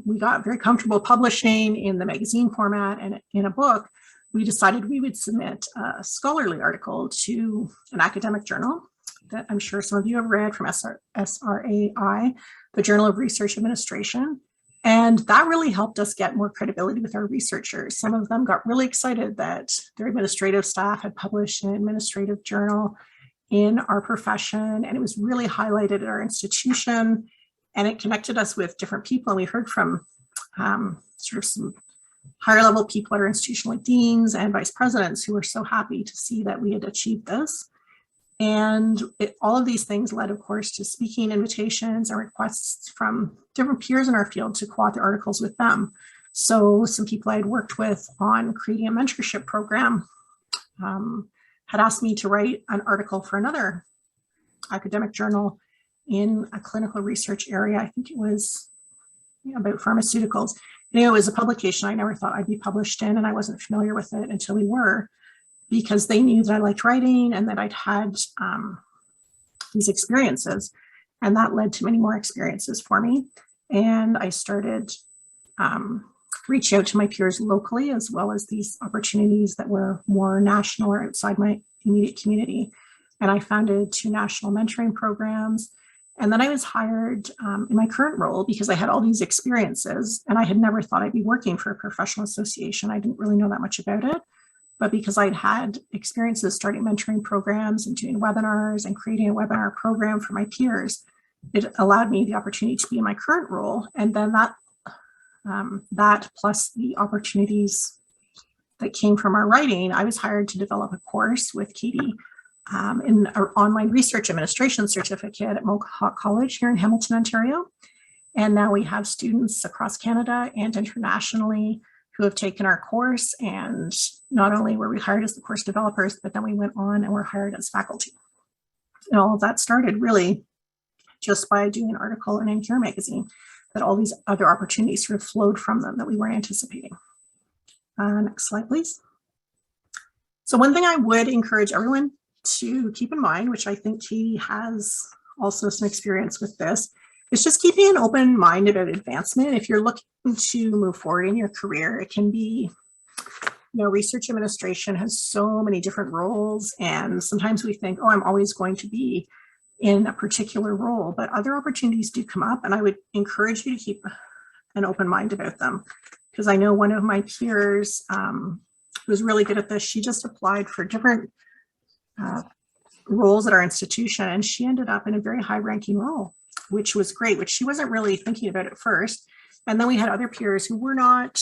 Speaker 6: we got very comfortable publishing in the magazine format and in a book, we decided we would submit a scholarly article to an academic journal that I'm sure some of you have read from SRAI, the Journal of Research Administration. And that really helped us get more credibility with our researchers. Some of them got really excited that their administrative staff had published an administrative journal in our profession, and it was really highlighted at our institution, and it connected us with different people. And we heard from sort of some higher level people at our institution, like deans and vice presidents, who were so happy to see that we had achieved this. And all of these things led, of course, to speaking invitations and requests from different peers in our field to co-author articles with them. So some people I had worked with on creating a mentorship program had asked me to write an article for another academic journal in a clinical research area. I think it was about pharmaceuticals. It was a publication I never thought I'd be published in, and I wasn't familiar with it until we were, because they knew that I liked writing and that I'd had these experiences, and that led to many more experiences for me. And I started reaching out to my peers locally, as well as these opportunities that were more national or outside my immediate community. And I founded 2 national mentoring programs. And then I was hired in my current role because I had all these experiences, and I had never thought I'd be working for a professional association. I didn't really know that much about it, but because I'd had experiences starting mentoring programs and doing webinars and creating a webinar program for my peers, it allowed me the opportunity to be in my current role. And then that plus the opportunities that came from our writing, I was hired to develop a course with Katie in our online research administration certificate at Mohawk College here in Hamilton, Ontario. And now we have students across Canada and internationally who have taken our course. And not only were we hired as the course developers, but then we went on and were hired as faculty. And all of that started really just by doing an article in NCARE magazine, that all these other opportunities sort of flowed from them that we weren't anticipating. Next slide, please. So one thing I would encourage everyone to keep in mind, which I think Katie has also some experience with this, is just keeping an open mind about advancement. If you're looking to move forward in your career, it can be, research administration has so many different roles, and sometimes we think, oh, I'm always going to be in a particular role, but other opportunities do come up, and I would encourage you to keep an open mind about them. Because I know one of my peers was really good at this. She just applied for different roles at our institution, and she ended up in a very high-ranking role, which was great, which she wasn't really thinking about at first. And then we had other peers who were not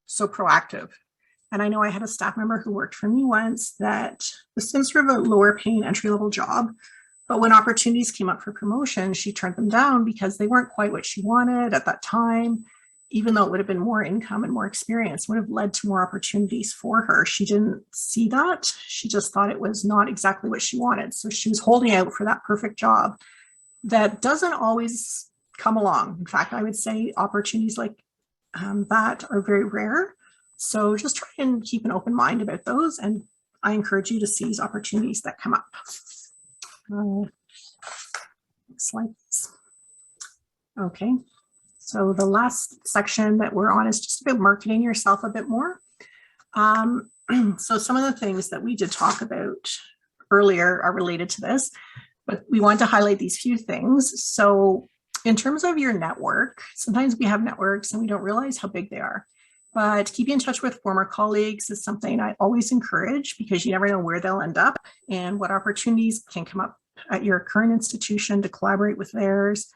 Speaker 6: so proactive. And I know I had a staff member who worked for me once that was in sort of a lower paying entry-level job, but when opportunities came up for promotion, she turned them down because they weren't quite what she wanted at that time. Even though it would have been more income and more experience, would have led to more opportunities for her. She didn't see that. She just thought it was not exactly what she wanted. So she was holding out for that perfect job that doesn't always come along. In fact, I would say opportunities like that are very rare. So just try and keep an open mind about those. And I encourage you to seize opportunities that come up. Next slide, please. Okay. So the last section that we're on is just about marketing yourself a bit more. So some of the things that we did talk about earlier are related to this, but we want to highlight these few things. So in terms of your network, sometimes we have networks and we don't realize how big they are. But keeping in touch with former colleagues is something I always encourage, because you never know where they'll end up and what opportunities can come up at your current institution to collaborate with theirs.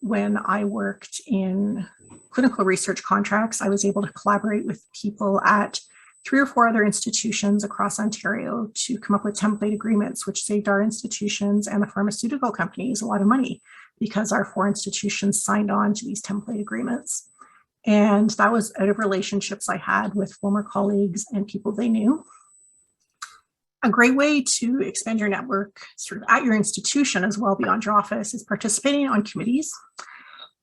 Speaker 6: When I worked in clinical research contracts, I was able to collaborate with people at 3 or 4 other institutions across Ontario to come up with template agreements, which saved our institutions and the pharmaceutical companies a lot of money, because our 4 institutions signed on to these template agreements. And that was out of relationships I had with former colleagues and people they knew. A great way to expand your network sort of at your institution as well beyond your office is participating on committees.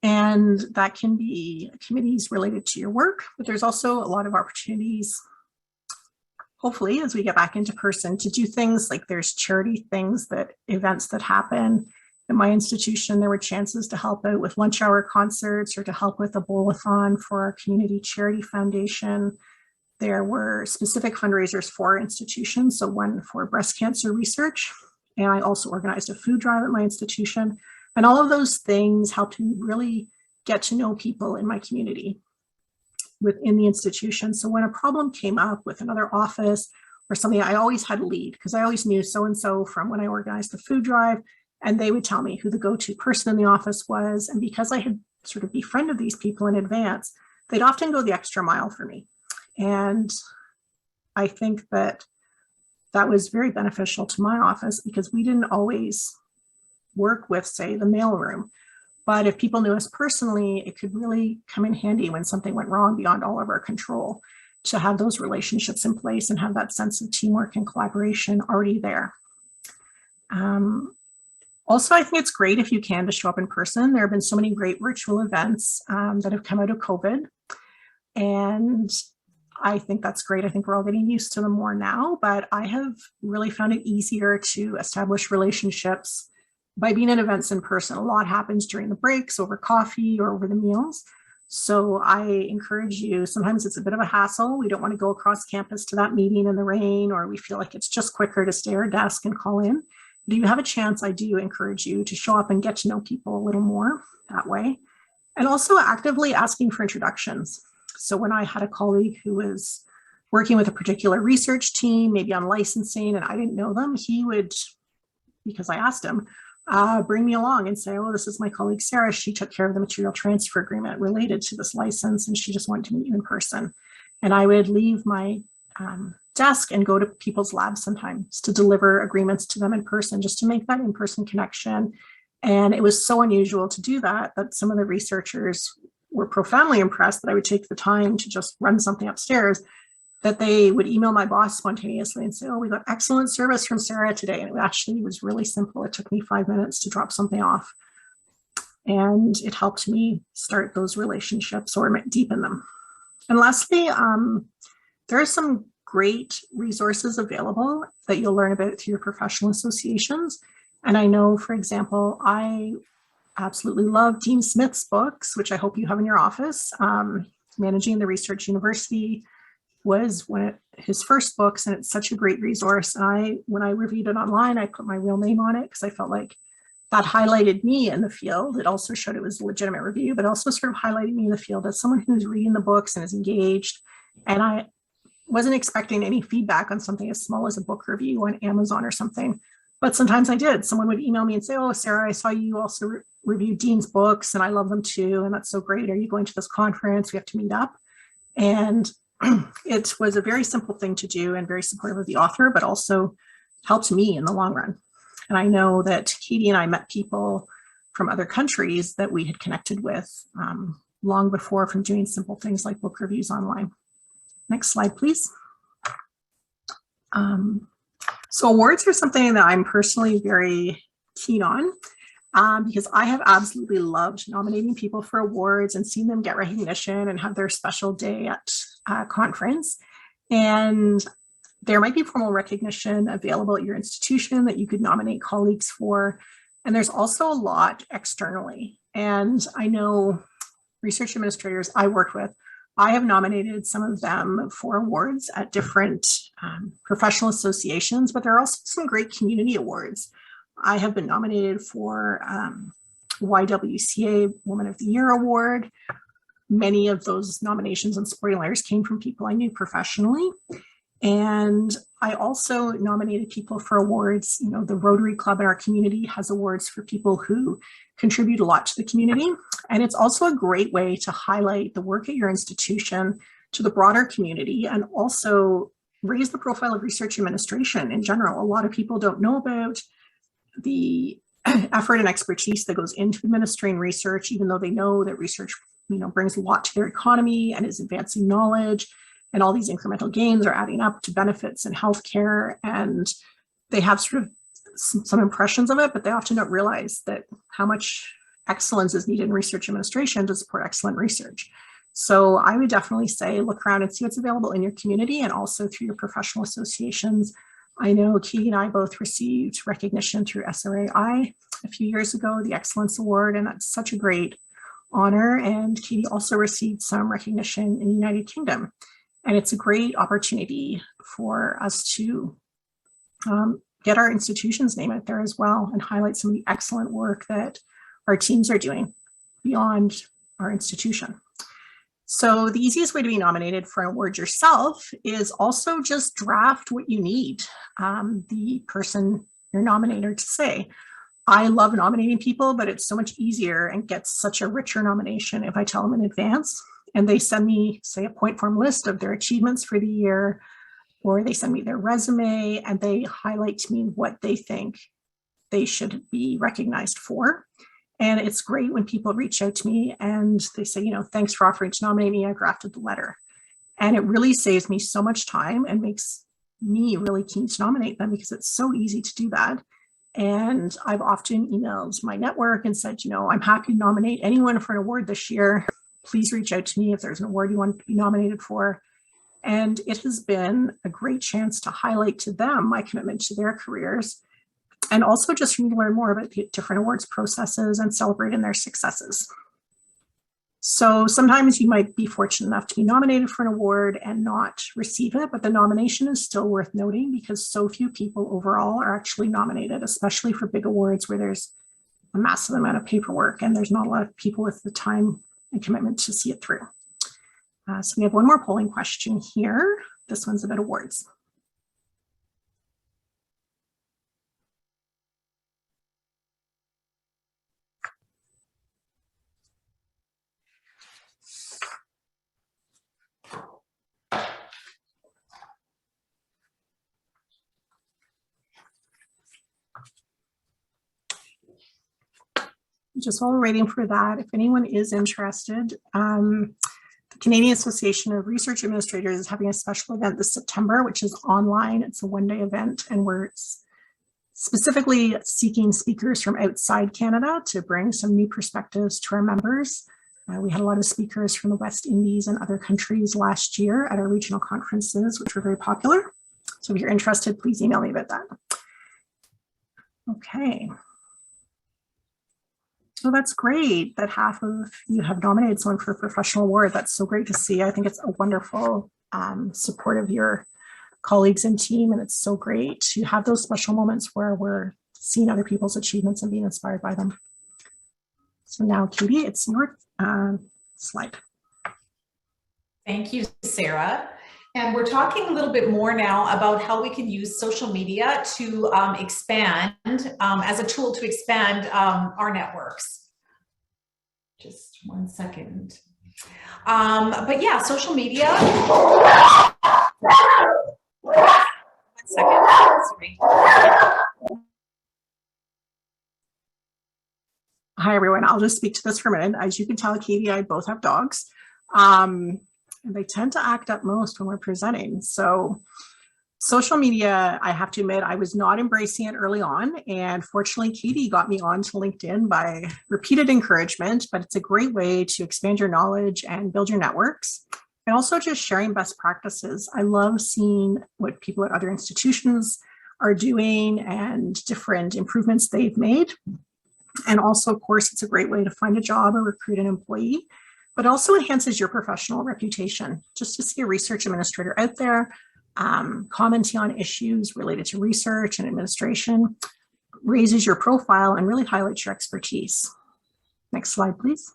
Speaker 6: And that can be committees related to your work, but there's also a lot of opportunities, hopefully, as we get back into person, to do things like there's charity things, events that happen. In my institution, there were chances to help out with lunch hour concerts or to help with a bowl-a-thon for our community charity foundation. there were specific fundraisers for institutions, so one for breast cancer research, and I also organized a food drive at my institution. And all of those things helped me really get to know people in my community within the institution. So when a problem came up with another office or something, I always had a lead because I always knew so-and-so from when I organized the food drive, and they would tell me who the go-to person in the office was. And because I had sort of befriended these people in advance, they'd often go the extra mile for me. And I think that that was very beneficial to my office because we didn't always work with, say, the mailroom. But if people knew us personally, it could really come in handy when something went wrong beyond all of our control to have those relationships in place and have that sense of teamwork and collaboration already there. Also, I think it's great if you can to show up in person. There have been so many great virtual events that have come out of COVID. And I think that's great. I think we're all getting used to them more now, but I have really found it easier to establish relationships by being at events in person. A lot happens during the breaks, over coffee or over the meals. So I encourage you, sometimes it's a bit of a hassle. We don't want to go across campus to that meeting in the rain, or we feel like it's just quicker to stay at our desk and call in. If you have a chance, I do encourage you to show up and get to know people a little more that way. And also actively asking for introductions. So when I had a colleague who was working with a particular research team, maybe on licensing, and I didn't know them, he would, because I asked him, bring me along and say, oh, this is my colleague Sarah. She took care of the material transfer agreement related to this license, and she just wanted to meet you in person. And I would leave my desk and go to people's labs sometimes to deliver agreements to them in person, just to make that in-person connection. And it was so unusual to do that, that some of the researchers were profoundly impressed that I would take the time to just run something upstairs, that they would email my boss spontaneously and say, oh, we got excellent service from Sarah today. And it actually was really simple. It took me 5 minutes to drop something off. And it helped me start those relationships or deepen them. And lastly, there are some great resources available that you'll learn about through your professional associations. And I know, for example, I absolutely love Dean Smith's books, which I hope you have in your office. Managing the Research University was one of his first books, and it's such a great resource. And when I reviewed it online, I put my real name on it because I felt like that highlighted me in the field. It also showed it was a legitimate review, but also sort of highlighted me in the field as someone who's reading the books and is engaged. And I wasn't expecting any feedback on something as small as a book review on Amazon or something, but sometimes I did. Someone would email me and say, oh, Sarah, I saw you also reviewed Dean's books and I love them too. And that's so great. Are you going to this conference? We have to meet up. And it was a very simple thing to do and very supportive of the author, but also helped me in the long run. And I know that Katie and I met people from other countries that we had connected with long before from doing simple things like book reviews online. Next slide, please. So awards are something that I'm personally very keen on because I have absolutely loved nominating people for awards and seeing them get recognition and have their special day at a conference. And there might be formal recognition available at your institution that you could nominate colleagues for. And there's also a lot externally. And I know research administrators I work with, I have nominated some of them for awards at different professional associations, but there are also some great community awards. I have been nominated for YWCA Woman of the Year Award. Many of those nominations and supporting letters came from people I knew professionally. And I also nominated people for awards. You know, the Rotary Club in our community has awards for people who contribute a lot to the community. And it's also a great way to highlight the work at your institution to the broader community and also raise the profile of research administration in general. A lot of people don't know about the effort and expertise that goes into administering research, even though they know that research, you know, brings a lot to their economy and is advancing knowledge. And all these incremental gains are adding up to benefits in healthcare, and they have sort of some impressions of it, but they often don't realize that how much excellence is needed in research administration to support excellent research. So I would definitely say look around and see what's available in your community and also through your professional associations. I know Katie and I both received recognition through SRAI a few years ago, the Excellence Award, and that's such a great honor. And Katie also received some recognition in the United Kingdom. And it's a great opportunity for us to get our institution's name out there as well and highlight some of the excellent work that our teams are doing beyond our institution. So the easiest way to be nominated for an award yourself is also just draft what you need the person you're nominated to say. I love nominating people, but it's so much easier and gets such a richer nomination if I tell them in advance and they send me, say, a point form list of their achievements for the year, or they send me their resume and they highlight to me what they think they should be recognized for. And it's great when people reach out to me and they say, you know, thanks for offering to nominate me. I drafted the letter. And it really saves me so much time and makes me really keen to nominate them because it's so easy to do that. And I've often emailed my network and said, you know, I'm happy to nominate anyone for an award this year. Please reach out to me if there's an award you want to be nominated for. And it has been a great chance to highlight to them my commitment to their careers, and also just for me to learn more about the different awards processes and celebrate in their successes. So sometimes you might be fortunate enough to be nominated for an award and not receive it, but the nomination is still worth noting because so few people overall are actually nominated, especially for big awards where there's a massive amount of paperwork and there's not a lot of people with the time and commitment to see it through. So we have one more polling question here. This one's about awards. Just while we're waiting for that, if anyone is interested, the Canadian Association of Research Administrators is having a special event this September, which is online. It's a one-day event, and we're specifically seeking speakers from outside Canada to bring some new perspectives to our members. We had a lot of speakers from the West Indies and other countries last year at our regional conferences, which were very popular. So if you're interested, please email me about that. Okay. So that's great that half of you have nominated someone for a professional award. That's so great to see. I think it's a wonderful support of your colleagues and team. And it's so great to have those special moments where we're seeing other people's achievements and being inspired by them. So now, Katie, it's your slide.
Speaker 5: Thank you, Sarah. And we're talking a little bit more now about how we can use social media to expand as a tool to expand our networks. Just 1 second. But yeah, social media. 1 second, sorry.
Speaker 6: Hi, everyone. I'll just speak to this for a minute. As you can tell, Katie and I both have dogs. And they tend to act up most when we're presenting. So social media, I have to admit, I was not embracing it early on. And fortunately, Katie got me onto LinkedIn by repeated encouragement, but it's a great way to expand your knowledge and build your networks. And also just sharing best practices. I love seeing what people at other institutions are doing and different improvements they've made. And also, of course, it's a great way to find a job or recruit an employee, but also enhances your professional reputation. Just to see a research administrator out there commenting on issues related to research and administration raises your profile and really highlights your expertise. Next slide, please.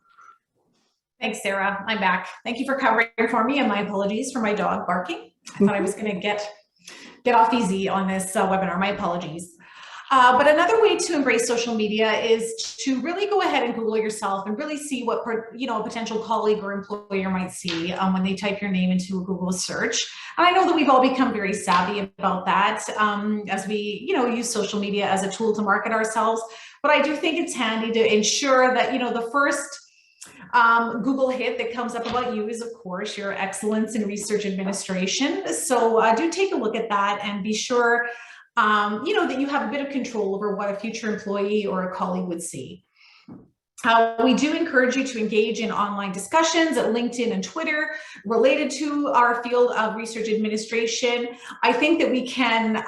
Speaker 5: Thanks, Sarah. I'm back. Thank you for covering for me, and my apologies for my dog barking. I thought I was going to get off easy on this webinar. My apologies. But another way to embrace social media is to really go ahead and Google yourself and really see what a potential colleague or employer might see when they type your name into a Google search. And I know that we've all become very savvy about that as we use social media as a tool to market ourselves. But I do think it's handy to ensure that the first Google hit that comes up about you is, of course, your excellence in research administration. So do take a look at that and be sure that you have a bit of control over what a future employee or a colleague would see. We do encourage you to engage in online discussions at LinkedIn and Twitter related to our field of research administration. I think that we can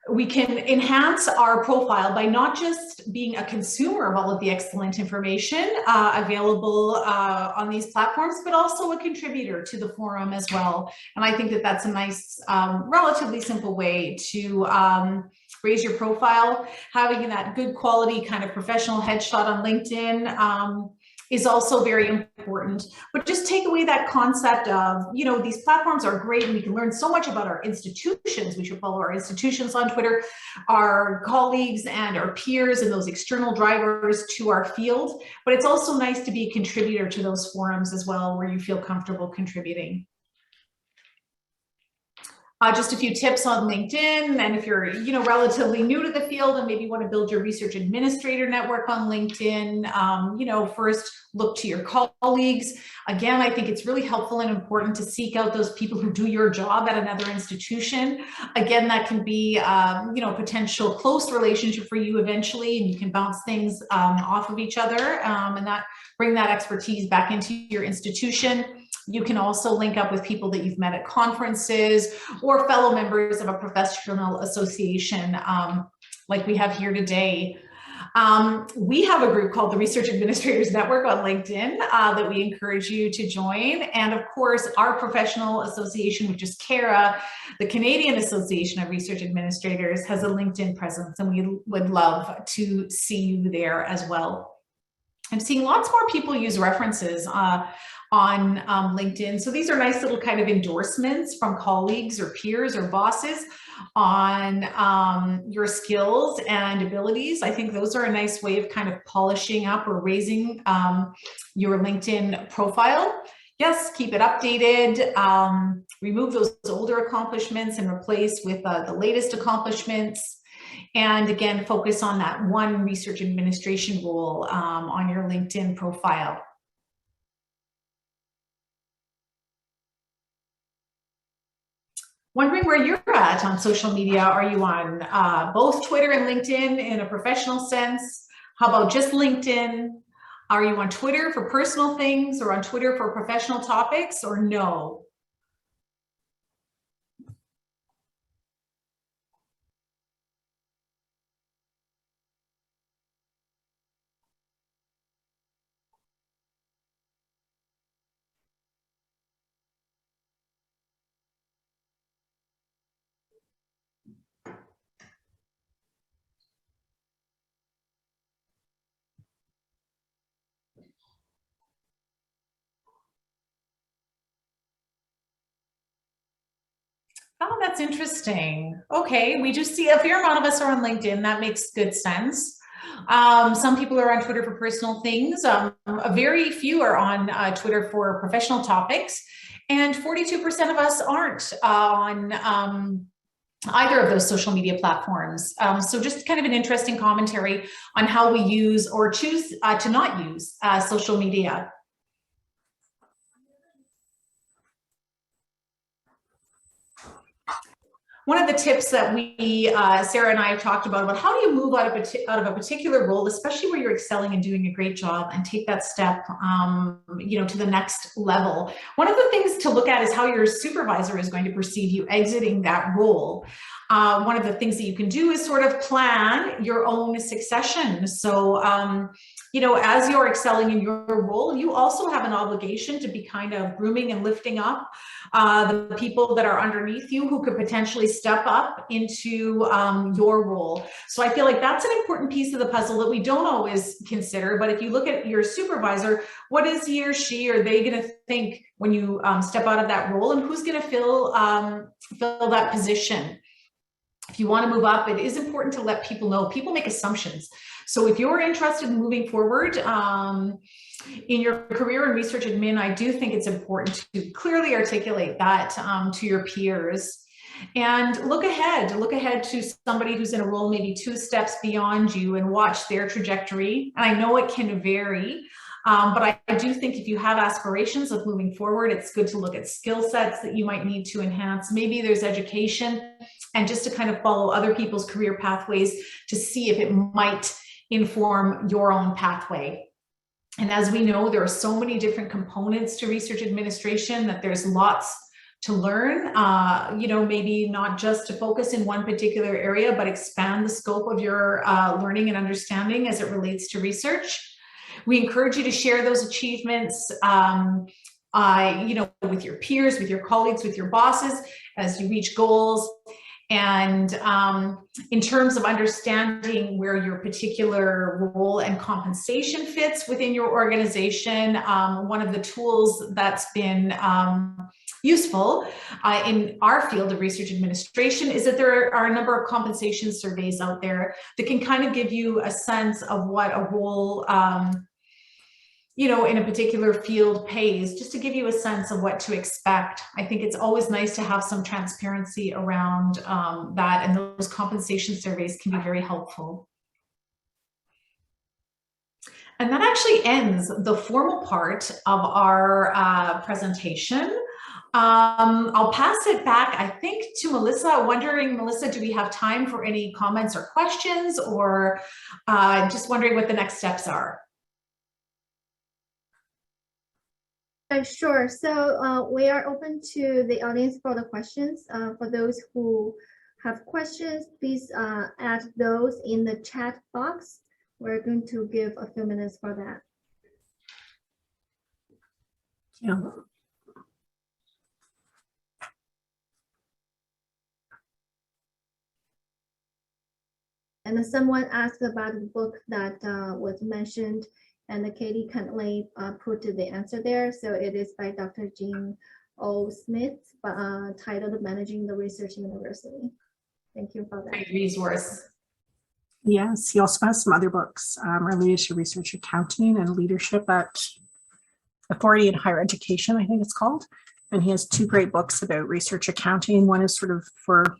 Speaker 5: we can enhance our profile by not just being a consumer of all of the excellent information available on these platforms, but also a contributor to the forum as well. And I think that that's a nice, relatively simple way to raise your profile. Having that good quality kind of professional headshot on LinkedIn is also very important. But just take away that concept of, you know, these platforms are great and we can learn so much about our institutions. We should follow our institutions on Twitter, our colleagues and our peers and those external drivers to our field. But it's also nice to be a contributor to those forums as well, where you feel comfortable contributing. Just a few tips on LinkedIn, and if you're, you know, relatively new to the field and maybe want to build your research administrator network on LinkedIn, you know, first look to your colleagues. Again, I think it's really helpful and important to seek out those people who do your job at another institution. Again, that can be, you know, potential close relationship for you eventually, and you can bounce things off of each other and that bring that expertise back into your institution. You can also link up with people that you've met at conferences or fellow members of a professional association like we have here today. We have a group called the Research Administrators Network on LinkedIn that we encourage you to join. And of course, our professional association, which is CARA, the Canadian Association of Research Administrators, has a LinkedIn presence, and we would love to see you there as well. I'm seeing lots more people use references on LinkedIn. So these are nice little kind of endorsements from colleagues or peers or bosses on your skills and abilities. I think those are a nice way of kind of polishing up or raising your LinkedIn profile. Yes, keep it updated, remove those older accomplishments and replace with the latest accomplishments. And again, focus on that one research administration role on your LinkedIn profile. Wondering where you're at on social media. Are you on both Twitter and LinkedIn in a professional sense? How about just LinkedIn? Are you on Twitter for personal things or on Twitter for professional topics, or no? Oh, that's interesting. Okay, we just see a fair amount of us are on LinkedIn. That makes good sense. Some people are on Twitter for personal things. A very few are on Twitter for professional topics. And 42% of us aren't on either of those social media platforms. So just kind of an interesting commentary on how we use or choose to not use social media. One of the tips that we, Sarah and I have talked about how do you move out of a particular role, especially where you're excelling and doing a great job, and take that step, you know, to the next level. One of the things to look at is how your supervisor is going to perceive you exiting that role. One of the things that you can do is sort of plan your own succession. So, you know, as you're excelling in your role, you also have an obligation to be kind of grooming and lifting up the people that are underneath you who could potentially step up into your role. So I feel like that's an important piece of the puzzle that we don't always consider. But if you look at your supervisor, what is he or she or they going to think when you step out of that role, and who's going to fill that position? If you want to move up, it is important to let people know. People make assumptions. So if you're interested in moving forward in your career in research admin, I do think it's important to clearly articulate that to your peers. And look ahead to somebody who's in a role maybe 2 steps beyond you and watch their trajectory. And I know it can vary, but I do think if you have aspirations of moving forward, it's good to look at skill sets that you might need to enhance. Maybe there's education, and just to kind of follow other people's career pathways to see if it might inform your own pathway. And as we know, there are so many different components to research administration that there's lots to learn, maybe not just to focus in one particular area, but expand the scope of your learning and understanding as it relates to research. We encourage you to share those achievements, with your peers, with your colleagues, with your bosses as you reach goals. And in terms of understanding where your particular role and compensation fits within your organization, one of the tools that's been useful in our field of research administration is that there are a number of compensation surveys out there that can kind of give you a sense of what a role in a particular field pays, just to give you a sense of what to expect. I think it's always nice to have some transparency around that, and those compensation surveys can be very helpful. And that actually ends the formal part of our presentation. I'll pass it back, I think, to Melissa. Wondering, Melissa, do we have time for any comments or questions, or just wondering what the next steps are?
Speaker 1: Sure. So we are open to the audience for the questions. For those who have questions, please add those in the chat box. We're going to give a few minutes for that.
Speaker 6: Yeah.
Speaker 1: And then someone asked about the book that was mentioned, and Katie kindly put the answer there. So it is by Dr. Jean O. Smith, titled Managing the Research University. Thank you for that.
Speaker 5: Great resource.
Speaker 6: Yes, he also has some other books related to research accounting and leadership at Authority in Higher Education, I think it's called. And he has two great books about research accounting. One is sort of for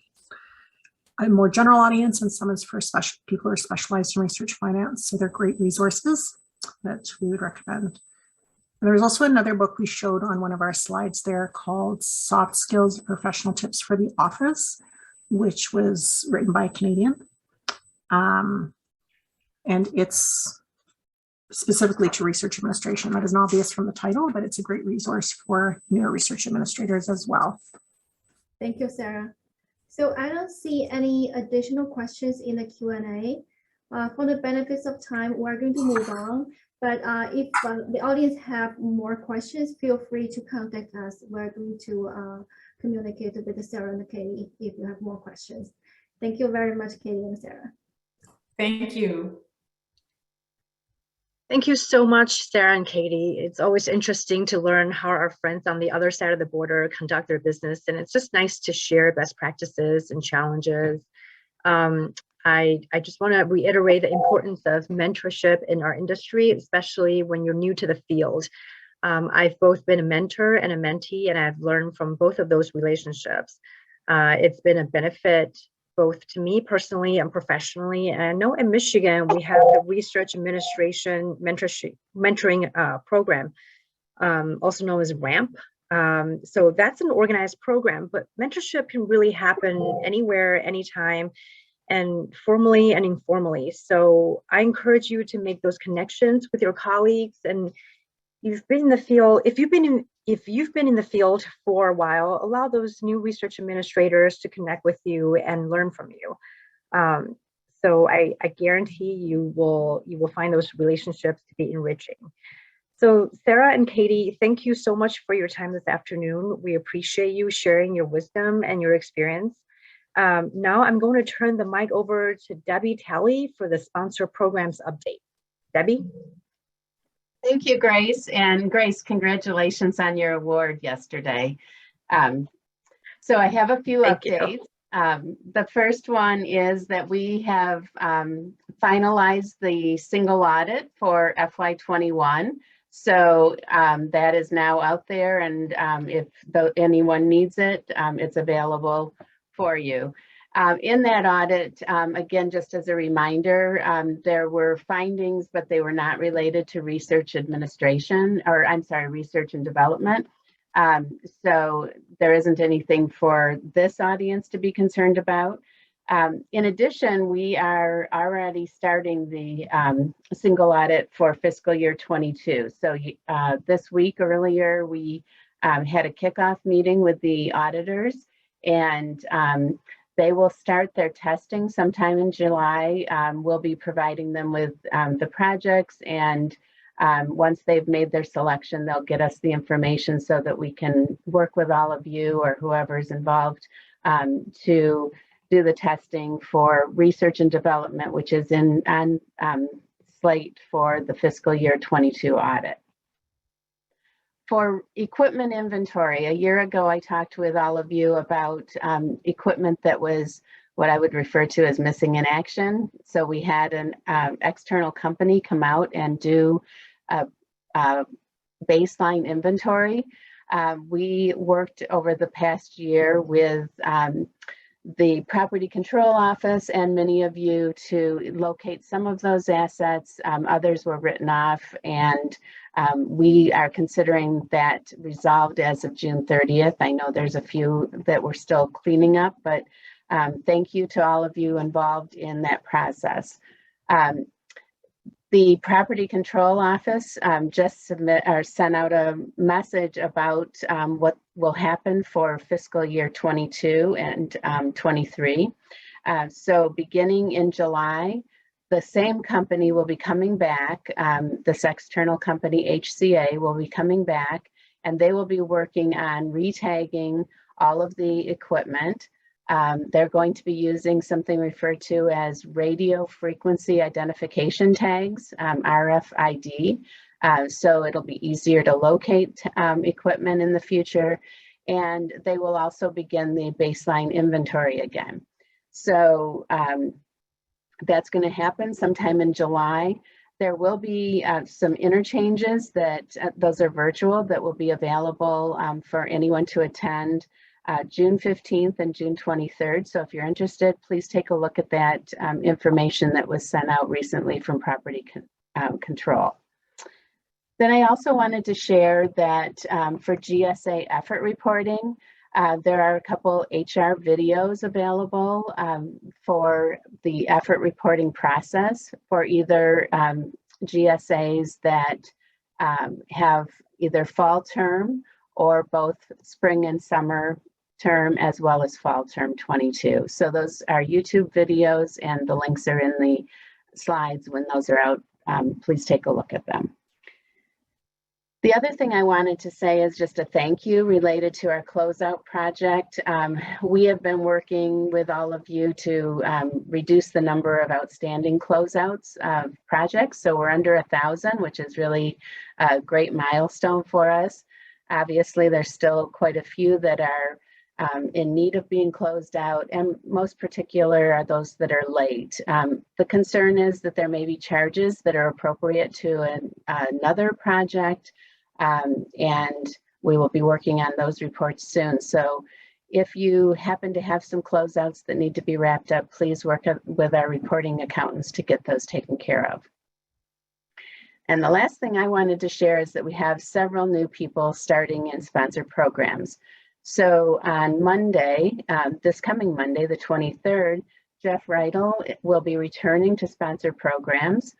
Speaker 6: a more general audience, and some is for people who are specialized in research finance. So they're great resources that we would recommend. And there's also another book we showed on one of our slides there called Soft Skills and Professional Tips for the Office, which was written by a Canadian. And it's specifically to research administration. That is not obvious from the title, but it's a great resource for newer research administrators as well.
Speaker 1: Thank you, Sarah. So I don't see any additional questions in the Q&A. For the benefits of time, we're going to move on. But if the audience have more questions, feel free to contact us. We're going to communicate with Sarah and Katie if you have more questions. Thank you very much, Katie and Sarah.
Speaker 5: Thank you.
Speaker 2: Thank you so much, Sarah and Katie. It's always interesting to learn how our friends on the other side of the border conduct their business. And it's just nice to share best practices and challenges. I just want to reiterate the importance of mentorship in our industry, especially when you're new to the field. I've both been a mentor and a mentee, and I've learned from both of those relationships. It's been a benefit both to me personally and professionally. And I know in Michigan, we have the Research Administration Mentoring Program, also known as RAMP. So that's an organized program, but mentorship can really happen anywhere, anytime, and formally and informally. So I encourage you to make those connections with your colleagues. And you've been in the field, if you've been in the field for a while, allow those new research administrators to connect with you and learn from you. So I guarantee you will find those relationships to be enriching. So Sarah and Katie, thank you so much for your time this afternoon. We appreciate you sharing your wisdom and your experience. Now I'm going to turn the mic over to Debbie Talley for the sponsor programs update. Debbie?
Speaker 7: Thank you, Grace. And Grace, congratulations on your award yesterday. So I have a few updates. The first one is that we have finalized the single audit for FY21. So that is now out there, and if anyone needs it, it's available for you. In that audit, again, just as a reminder, there were findings, but they were not related to research administration, or I'm sorry, research and development. So there isn't anything for this audience to be concerned about. In addition, we are already starting the single audit for fiscal year 22. So this week earlier, we had a kickoff meeting with the auditors, and they will start their testing sometime in July. We'll be providing them with the projects, and once they've made their selection, they'll get us the information so that we can work with all of you or whoever's involved to do the testing for research and development, which is on slate for the fiscal year 22 audit. For equipment inventory, a year ago, I talked with all of you about equipment that was what I would refer to as missing in action. So we had an external company come out and do a baseline inventory. We worked over the past year with the Property Control Office and many of you to locate some of those assets. Others were written off, and we are considering that resolved as of June 30th. I know there's a few that we're still cleaning up, but thank you to all of you involved in that process. The Property Control Office just sent out a message about what will happen for fiscal year 22 and 23. So beginning in July, the same company will be coming back. This external company, HCA, will be coming back, and they will be working on retagging all of the equipment. They're going to be using something referred to as radio frequency identification tags, RFID. So it'll be easier to locate equipment in the future. And they will also begin the baseline inventory again. So that's going to happen sometime in July. There will be some interchanges that those are virtual that will be available for anyone to attend. June 15th and June 23rd. So if you're interested, please take a look at that information that was sent out recently from Property Control. Then I also wanted to share that for GSA effort reporting, there are a couple HR videos available for the effort reporting process for either GSAs that have either fall term or both spring and summer term, as well as fall term 22. So those are YouTube videos, and the links are in the slides when those are out. Please take a look at them. The other thing I wanted to say is just a thank you related to our closeout project. We have been working with all of you to reduce the number of outstanding closeouts of projects. So we're under 1,000, which is really a great milestone for us. Obviously, there's still quite a few that are in need of being closed out, and most particular are those that are late. The concern is that there may be charges that are appropriate to another project, and we will be working on those reports soon. So if you happen to have some closeouts that need to be wrapped up, please work with our reporting accountants to get those taken care of. And the last thing I wanted to share is that we have several new people starting in sponsored programs. So on Monday, this coming Monday, the 23rd, Jeff Reidel will be returning to sponsored programs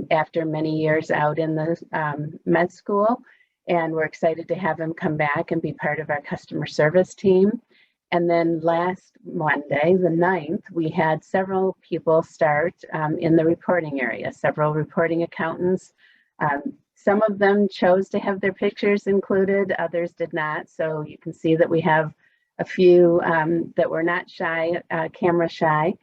Speaker 7: after many years out in the med school. And we're excited to have him come back and be part of our customer service team. And then last Monday, the 9th, we had several people start in the reporting area, several reporting accountants. Some of them chose to have their pictures included, others did not. So you can see that we have a few that were not shy, camera shy.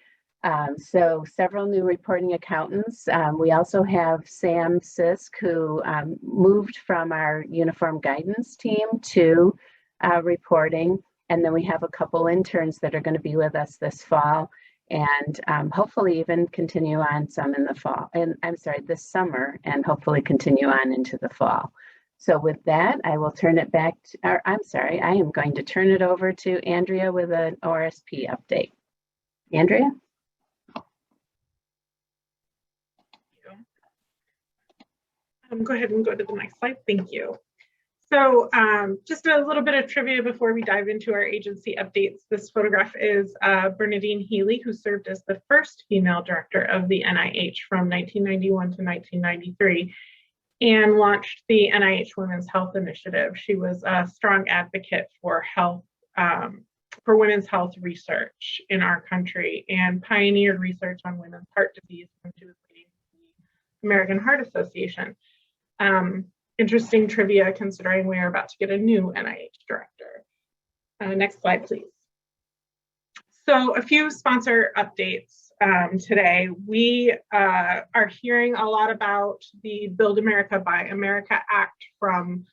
Speaker 7: So several new reporting accountants. We also have Sam Sisk, who moved from our uniform guidance team to reporting. And then we have a couple interns that are going to be with us this fall, and hopefully even continue on some in the fall. And I'm sorry, this summer, and hopefully continue on into the fall. So with that, I will turn it back to, or I'm sorry, I am going to turn it over to Andrea with an ORSP update. Andrea?
Speaker 8: Go ahead and go to the next slide. Thank you. So just a little bit of trivia before we dive into our agency updates. This photograph is Bernadine Healy, who served as the first female director of the NIH from 1991 to 1993. and launched the NIH Women's Health Initiative. She was a strong advocate for health, for women's health research in our country, and pioneered research on women's heart disease when she was leading the American Heart Association. Interesting trivia considering we are about to get a new NIH director. Next slide, please. So a few sponsor updates today. We are hearing a lot about the Build America, Buy America Act from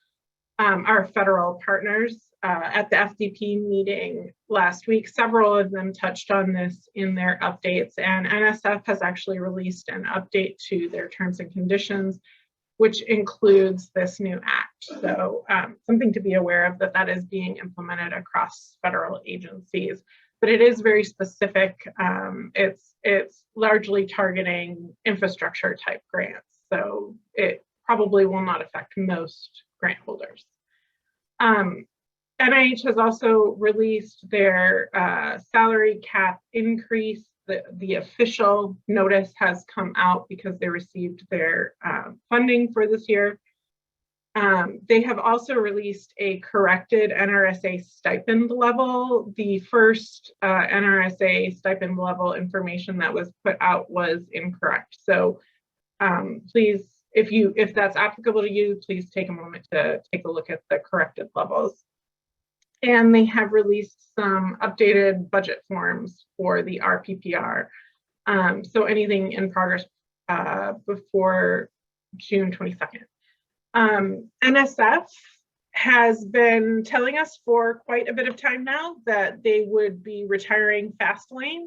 Speaker 8: our federal partners. At the FDP meeting last week, several of them touched on this in their updates, and NSF has actually released an update to their terms and conditions, which includes this new act. So something to be aware of, that is being implemented across federal agencies, but it is very specific. It's largely targeting infrastructure type grants, so it probably will not affect most grant holders. NIH has also released their salary cap increase. The official notice has come out because they received their funding for this year. They have also released a corrected NRSA stipend level. The first NRSA stipend level information that was put out was incorrect. So please, if that's applicable to you, please take a moment to take a look at the corrected levels. And they have released some updated budget forms for the RPPR. So anything in progress before June 22nd. NSF has been telling us for quite a bit of time now that they would be retiring FastLane.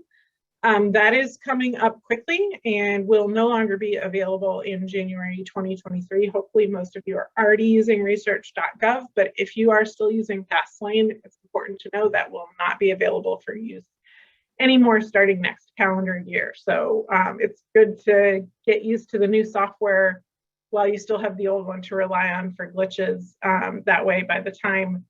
Speaker 8: That is coming up quickly and will no longer be available in January 2023. Hopefully most of you are already using research.gov, but if you are still using FastLane, it's important to know that will not be available for use anymore starting next calendar year. So it's good to get used to the new software while you still have the old one to rely on for glitches. That way, by the time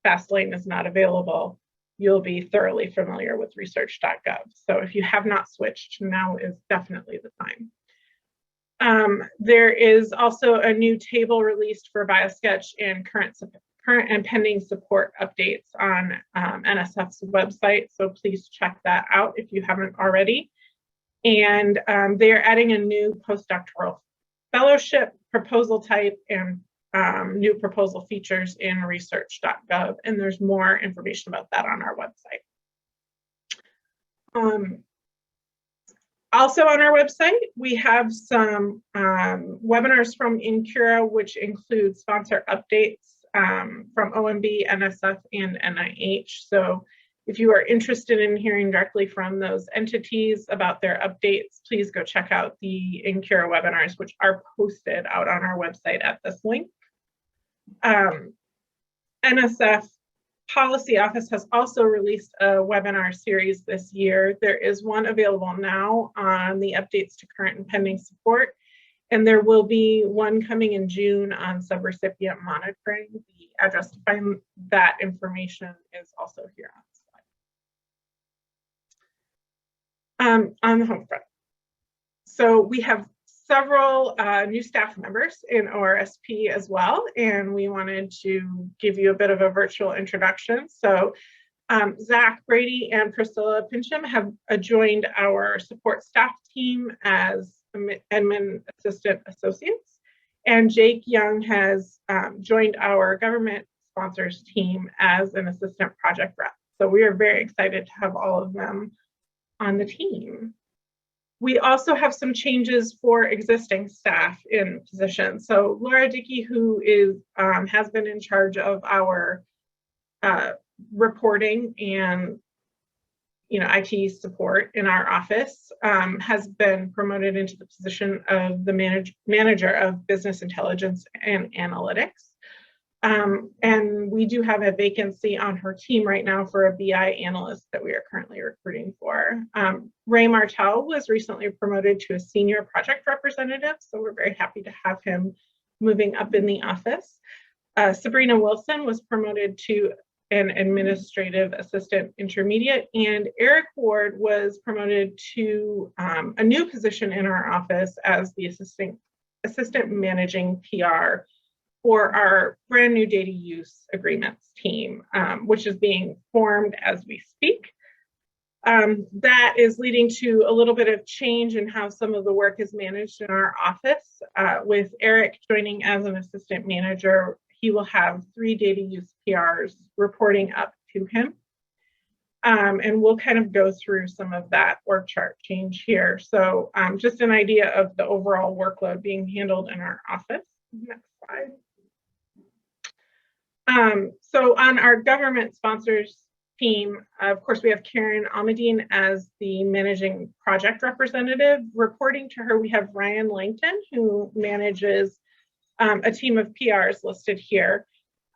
Speaker 8: FastLane is not available, you'll be thoroughly familiar with research.gov. So if you have not switched, now is definitely the time. There is also a new table released for BioSketch and current and pending support updates on NSF's website. So please check that out if you haven't already. And they are adding a new postdoctoral fellowship proposal type and new proposal features in research.gov, and there's more information about that on our website. Also on our website, we have some webinars from Incura, which include sponsor updates from OMB, NSF, and NIH. So if you are interested in hearing directly from those entities about their updates, please go check out the Incura webinars, which are posted out on our website at this link. NSF Policy Office has also released a webinar series this year. There is one available now on the updates to current and pending support, and there will be one coming in June on subrecipient monitoring. The address to find that information is also here on the slide. On the home front. So we have several new staff members in ORSP as well, and we wanted to give you a bit of a virtual introduction. So Zach Brady and Priscilla Pincham have joined our support staff team as admin assistant associates, and Jake Young has joined our government sponsors team as an assistant project rep. So we are very excited to have all of them on the team. We also have some changes for existing staff in positions. So Laura Dickey, who is has been in charge of our reporting and IT support in our office, has been promoted into the position of the manager of business intelligence and analytics. And we do have a vacancy on her team right now for a BI analyst that we are currently recruiting for. Ray Martel was recently promoted to a senior project representative, so we're very happy to have him moving up in the office. Sabrina Wilson was promoted to an administrative assistant intermediate, and Eric Ward was promoted to a new position in our office as the assistant assistant managing PR for our brand new data use agreements team, which is being formed as we speak. That is leading to a little bit of change in how some of the work is managed in our office. With Eric joining as an assistant manager, he will have 3 data use PRs reporting up to him. And we'll kind of go through some of that org chart change here. So just an idea of the overall workload being handled in our office. Next slide. So on our government sponsors team, of course, we have Karen Almadine as the managing project representative. Reporting to her, we have Ryan Langton, who manages a team of PRs listed here,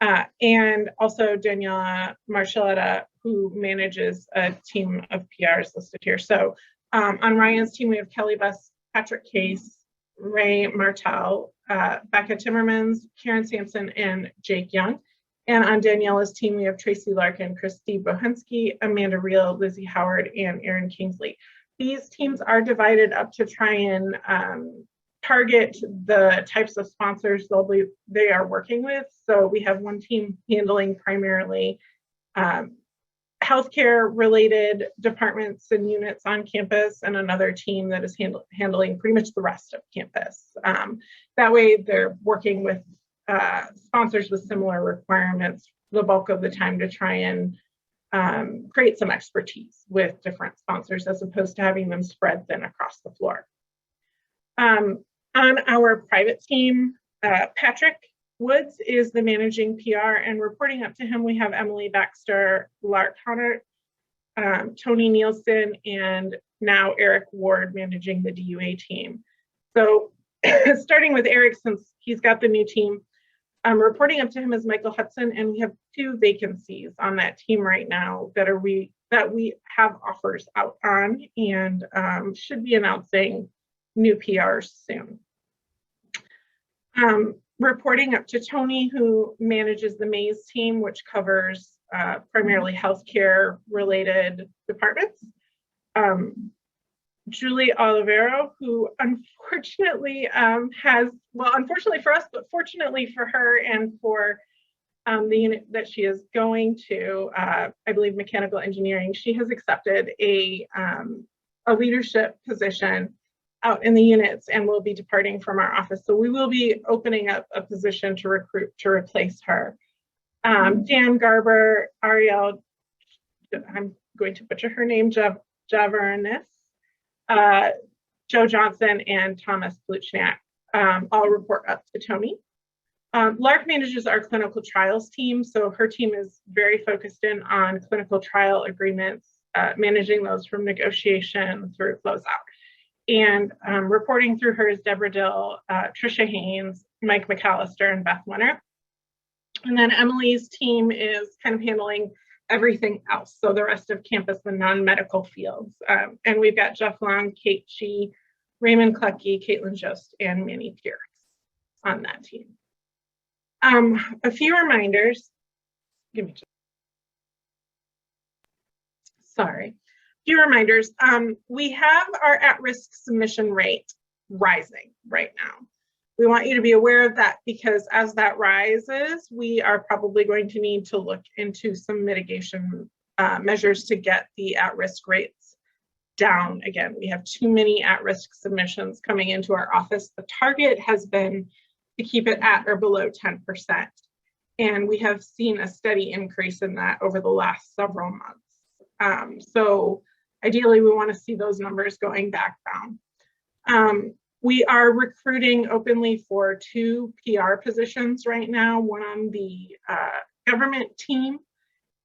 Speaker 8: and also Daniela Marcelletta, who manages a team of PRs listed here. So on Ryan's team, we have Kelly Buss, Patrick Case, Ray Martel, Becca Timmermans, Karen Sampson, and Jake Young. And on Daniela's team, we have Tracy Larkin, Christy Bohensky, Amanda Reel, Lizzie Howard, and Erin Kingsley. These teams are divided up to try and target the types of sponsors they are working with. So we have one team handling primarily healthcare related departments and units on campus, and another team that is handling pretty much the rest of campus. That way they're working with sponsors with similar requirements the bulk of the time to try and create some expertise with different sponsors as opposed to having them spread thin across the floor. On our private team, Patrick Woods is the managing PR, and reporting up to him, we have Emily Baxter, Lark Hunter, Tony Nielsen, and now Eric Ward managing the DUA team. So starting with Eric, since he's got the new team, reporting up to him is Michael Hudson, and we have 2 vacancies on that team right now that we have offers out on, and should be announcing new PRs soon. Reporting up to Tony, who manages the Maze team, which covers primarily healthcare related departments. Julie Olivero, who unfortunately unfortunately for us, but fortunately for her and for the unit that she is going to, I believe mechanical engineering, she has accepted a leadership position out in the units and will be departing from our office. So we will be opening up a position to recruit to replace her. Dan Garber, Ariel, I'm going to butcher her name, Javeranis, Joe Johnson, and Thomas Bluchnak all report up to Tony. Lark manages our clinical trials team. So her team is very focused in on clinical trial agreements, managing those from negotiation through closeout. And reporting through her is Deborah Dill, Trisha Haynes, Mike McAllister, and Beth Winter. And then Emily's team is kind of handling everything else. So the rest of campus, the non-medical fields. And we've got Jeff Long, Kate Shee, Raymond Clucky, Caitlin Jost, and Manny Pierce on that team. A few reminders. Few reminders. We have our at-risk submission rate rising right now. We want you to be aware of that because as that rises, we are probably going to need to look into some mitigation measures to get the at-risk rates down. Again, we have too many at-risk submissions coming into our office. The target has been to keep it at or below 10%. And we have seen a steady increase in that over the last several months. So ideally, we want to see those numbers going back down. We are recruiting openly for 2 PR positions right now, one on the government team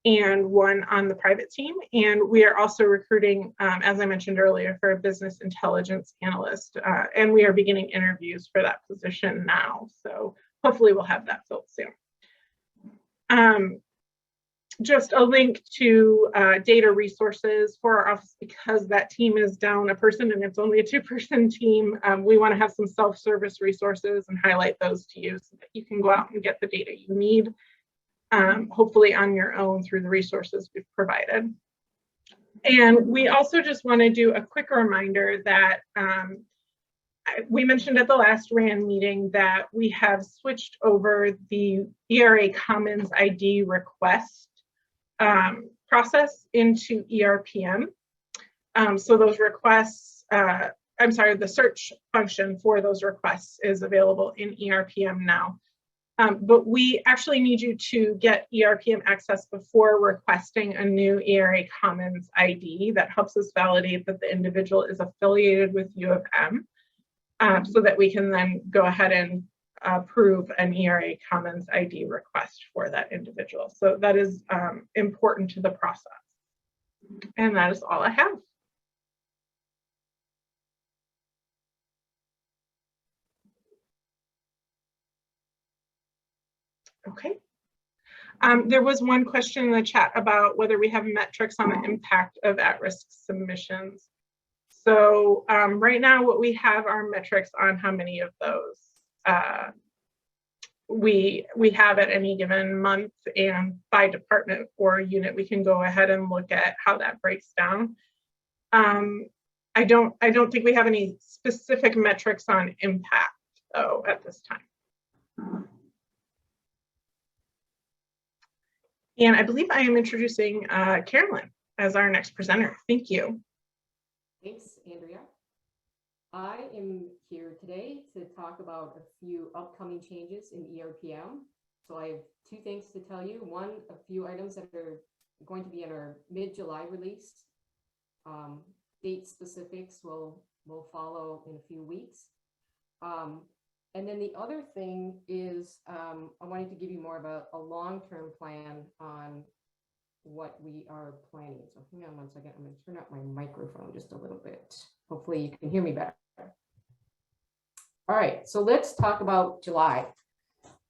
Speaker 8: and one on the private team. And we are also recruiting, as I mentioned earlier, for a business intelligence analyst. And we are beginning interviews for that position now. So hopefully we'll have that filled soon. Just a link to data resources for our office because that team is down a person and it's only a 2-person team. We want to have some self-service resources and highlight those to you so that you can go out and get the data you need, hopefully on your own through the resources we've provided. And we also just want to do a quick reminder that we mentioned at the last RAN meeting that we have switched over the ERA Commons ID request process into ERPM. So those requests, I'm sorry, the search function for those requests is available in ERPM now. But we actually need you to get ERPM access before requesting a new ERA Commons ID that helps us validate that the individual is affiliated with U of M, so that we can then go ahead and approve an ERA Commons ID request for that individual. So that is important to the process. And that is all I have. Okay. There was one question in the chat about whether we have metrics on the impact of at-risk submissions. So right now what we have are metrics on how many of those we have at any given month, and by department or unit we can go ahead and look at how that breaks down. I don't think we have any specific metrics on impact though at this time. And I believe I am introducing Carolyn as our next presenter. Thank you.
Speaker 9: Thanks, Andrea. I am here today to talk about a few upcoming changes in ERPM. So I have two things to tell you. One, a few items that are going to be in our mid-July release. Date specifics will follow in a few weeks. And then the other thing is I wanted to give you more of a long-term plan on what we are planning. So hang on one second. I'm going to turn up my microphone just a little bit. Hopefully you can hear me better. All right, so let's talk about July.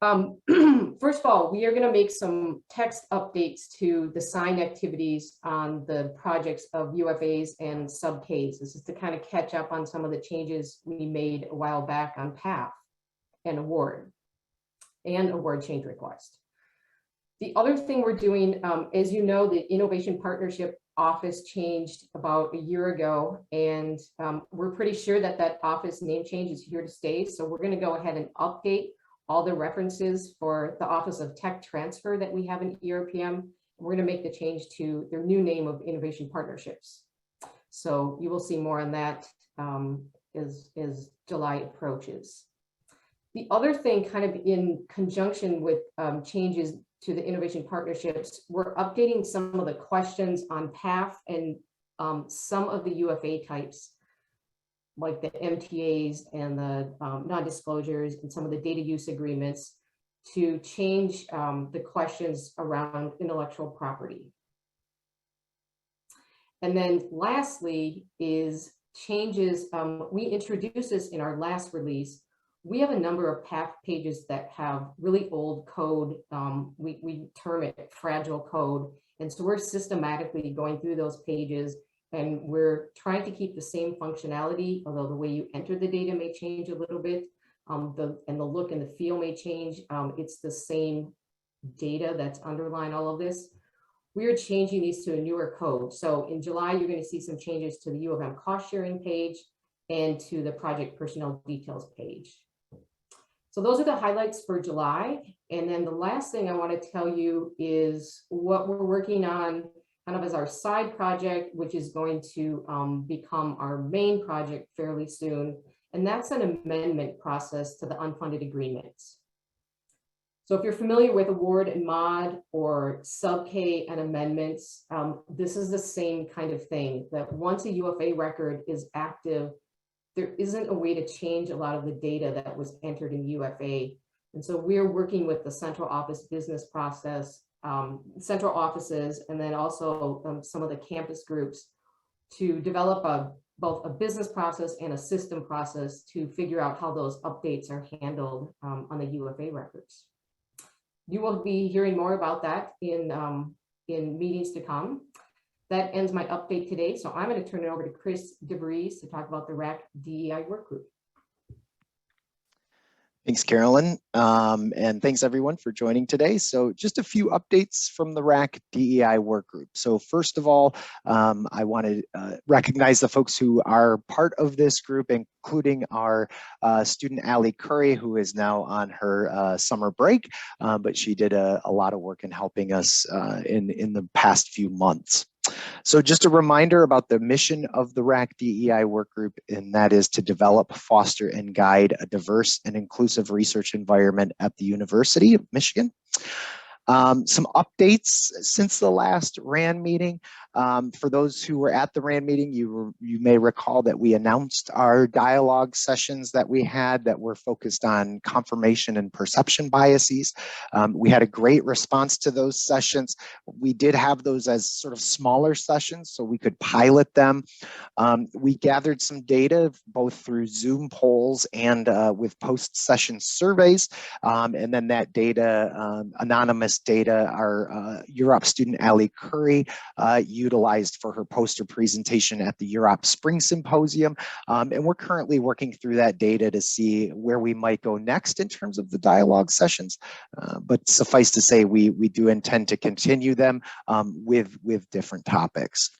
Speaker 9: First of all, we are going to make some text updates to the sign activities on the projects of UFAs and sub-Ks. This is to kind of catch up on some of the changes we made a while back on PAF and award change request. The other thing we're doing, as you know, the Innovation Partnership Office changed about a year ago, and we're pretty sure that that office name change is here to stay. So we're going to go ahead and update all the references for the Office of Tech Transfer that we have in ERPM. We're going to make the change to their new name of Innovation Partnerships. So you will see more on that as July approaches. The other thing, kind of in conjunction with changes to the innovation partnerships, we're updating some of the questions on PAF and some of the UFA types, like the MTAs and the non-disclosures and some of the data use agreements, to change the questions around intellectual property. And then lastly is changes, we introduced this in our last release. We have a number of PAF pages that have really old code. We term it fragile code. And so we're systematically going through those pages, and we're trying to keep the same functionality, although the way you enter the data may change a little bit. And the look and the feel may change. It's the same data that's underlying all of this. We are changing these to a newer code. So in July, you're going to see some changes to the U of M cost sharing page and to the project personnel details page. So those are the highlights for July. And then the last thing I want to tell you is what we're working on kind of as our side project, which is going to become our main project fairly soon. And that's an amendment process to the unfunded agreements. So if you're familiar with award and mod or sub-K and amendments, this is the same kind of thing, that once a UFA record is active, there isn't a way to change a lot of the data that was entered in UFA. And so we're working with the central office business process, central offices, and then also some of the campus groups to develop both a business process and a system process to figure out how those updates are handled on the UFA records. You will be hearing more about that in meetings to come. That ends my update today. So I'm going to turn it over to Chris DeVries to talk about the RAC DEI work group.
Speaker 10: Thanks, Carolyn. And thanks everyone for joining today. So just a few updates from the RAC DEI work group. So first of all, I want to recognize the folks who are part of this group, including our student Allie Curry, who is now on her summer break, but she did a lot of work in helping us in the past few months. So just a reminder about the mission of the RAC DEI work group, and that is to develop, foster, and guide a diverse and inclusive research environment at the University of Michigan. Some updates since the last RAN meeting. For those who were at the RAN meeting, you may recall that we announced our dialogue sessions that we had that were focused on confirmation and perception biases. We had a great response to those sessions. We did have those as sort of smaller sessions so we could pilot them. We gathered some data both through Zoom polls and with post-session surveys. And then that data, anonymous data, our UROP student Allie Curry utilized for her poster presentation at the UROP Spring Symposium. And we're currently working through that data to see where we might go next in terms of the dialogue sessions. But suffice to say, we do intend to continue them with different topics.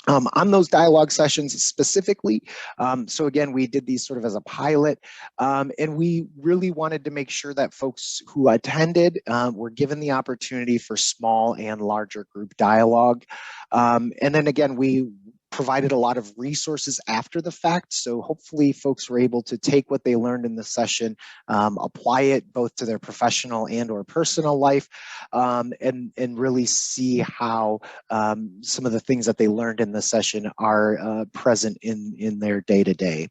Speaker 10: On those dialogue sessions specifically, so again, we did these sort of as a pilot, and we really wanted to make sure that folks who attended were given the opportunity for small and larger group dialogue. And then again, we provided a lot of resources after the fact. So hopefully folks were able to take what they learned in the session, apply it both to their professional and or personal life, and really see how some of the things that they learned in the session are present in their day-to-day.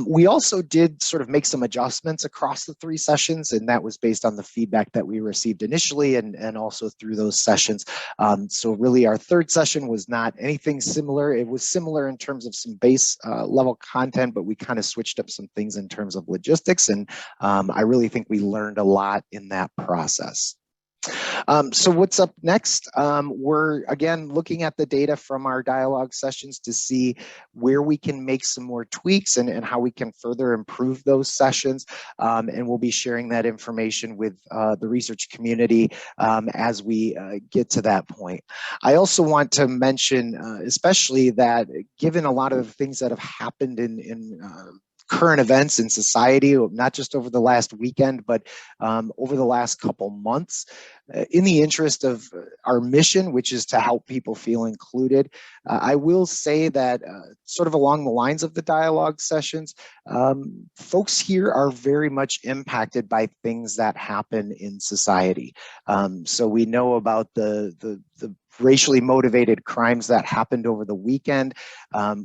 Speaker 10: We also did sort of make some adjustments across the 3 sessions, and that was based on the feedback that we received initially and also through those sessions. So really our 3rd session was not anything similar. It was similar in terms of some base level content, but we kind of switched up some things in terms of logistics, and I really think we learned a lot in that process. So what's up next? We're again looking at the data from our dialogue sessions to see where we can make some more tweaks and how we can further improve those sessions. And we'll be sharing that information with the research community as we get to that point. I also want to mention especially that given a lot of the things that have happened in current events in society, not just over the last weekend, but over the last couple months, in the interest of our mission, which is to help people feel included, I will say that sort of along the lines of the dialogue sessions, folks here are very much impacted by things that happen in society. So we know about the racially motivated crimes that happened over the weekend.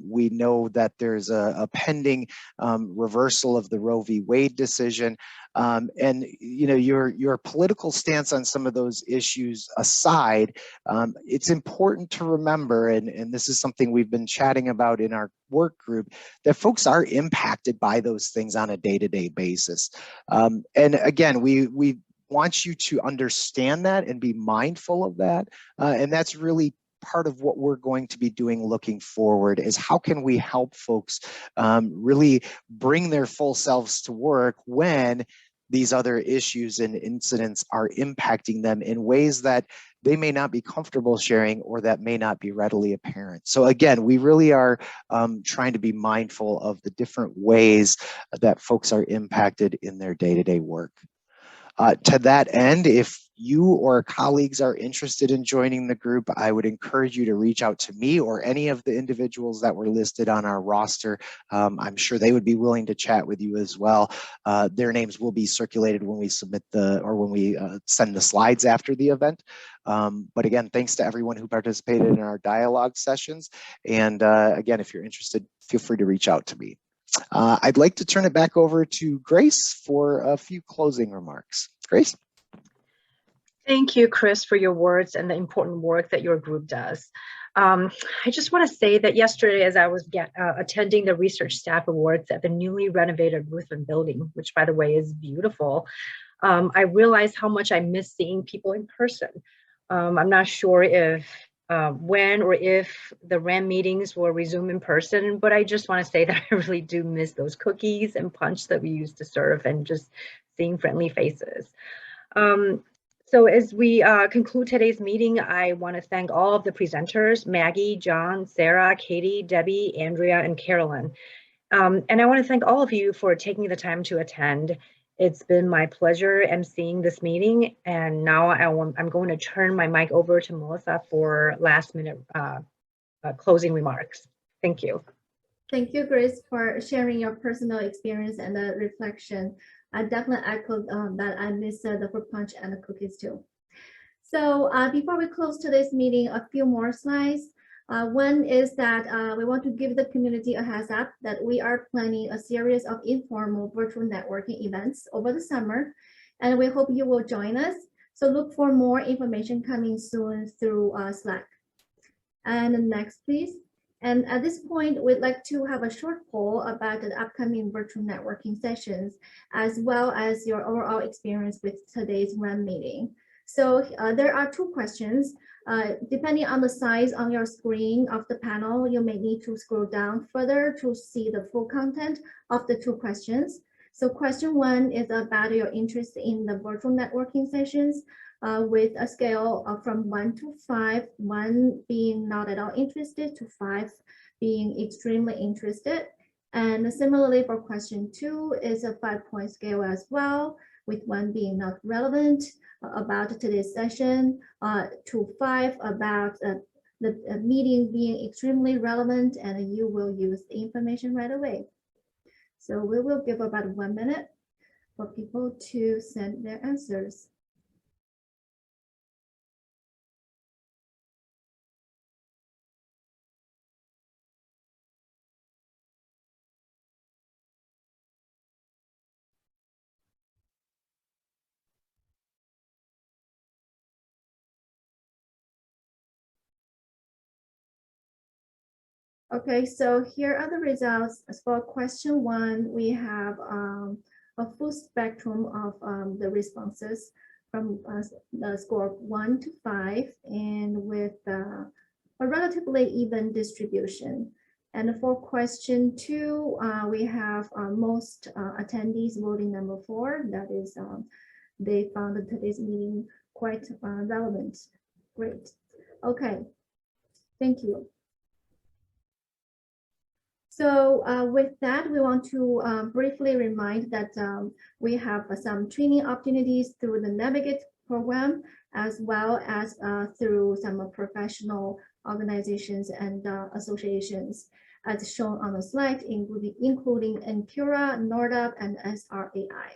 Speaker 10: We know that there's a pending reversal of the Roe v. Wade decision. And you know, your political stance on some of those issues aside, it's important to remember, and this is something we've been chatting about in our work group, that folks are impacted by those things on a day-to-day basis. And again, we want you to understand that and be mindful of that. And that's really part of what we're going to be doing looking forward, is how can we help folks really bring their full selves to work when these other issues and incidents are impacting them in ways that they may not be comfortable sharing or that may not be readily apparent. So again, we really are trying to be mindful of the different ways that folks are impacted in their day-to-day work. To that end, if you or colleagues are interested in joining the group, I would encourage you to reach out to me or any of the individuals that were listed on our roster. I'm sure they would be willing to chat with you as well. Their names will be circulated when we submit when we send the slides after the event. But again, thanks to everyone who participated in our dialogue sessions. And again, if you're interested, feel free to reach out to me. I'd like to turn it back over to Grace for a few closing remarks. Grace?
Speaker 2: Thank you, Chris, for your words and the important work that your group does. I just want to say that yesterday, as I was attending the Research Staff Awards at the newly renovated Ruthven Building, which by the way is beautiful, I realized how much I miss seeing people in person. I'm not sure if when or if the RAM meetings will resume in person, but I just want to say that I really do miss those cookies and punch that we used to serve and just seeing friendly faces. So as we conclude today's meeting, I want to thank all of the presenters, Maggie, John, Sarah, Katie, Debbie, Andrea, and Carolyn. And I want to thank all of you for taking the time to attend. It's been my pleasure emceeing this meeting, and now I'm going to turn my mic over to Melissa for last minute closing remarks. Thank you.
Speaker 1: Thank you, Grace, for sharing your personal experience and the reflection. I definitely echo that I miss the fruit punch and the cookies too. So before we close today's meeting, a few more slides. One is that we want to give the community a heads up that we are planning a series of informal virtual networking events over the summer, and we hope you will join us. So look for more information coming soon through Slack. And next, please. And at this point, we'd like to have a short poll about the upcoming virtual networking sessions, as well as your overall experience with today's RAN meeting. So there are 2 questions. Depending on the size on your screen of the panel, you may need to scroll down further to see the full content of the 2 questions. So question 1 is about your interest in the virtual networking sessions with a scale of from 1 to 5, 1 being not at all interested to 5 being extremely interested. And similarly for question 2 is a 5-point scale as well, with 1 being not relevant about today's session, to 5 about the meeting being extremely relevant and you will use the information right away. So we will give about 1 minute for people to send their answers. Okay, so here are the results. As for question 1, we have a full spectrum of the responses from the score 1 to 5, and with a relatively even distribution. And for question 2, we have most attendees voting number 4. That is, they found today's meeting quite relevant. Great. Okay, thank you. So with that, we want to briefly remind that we have some training opportunities through the Navigate program, as well as through some professional organizations and associations, as shown on the slide, including NPURA, NORDAP, and SRAI.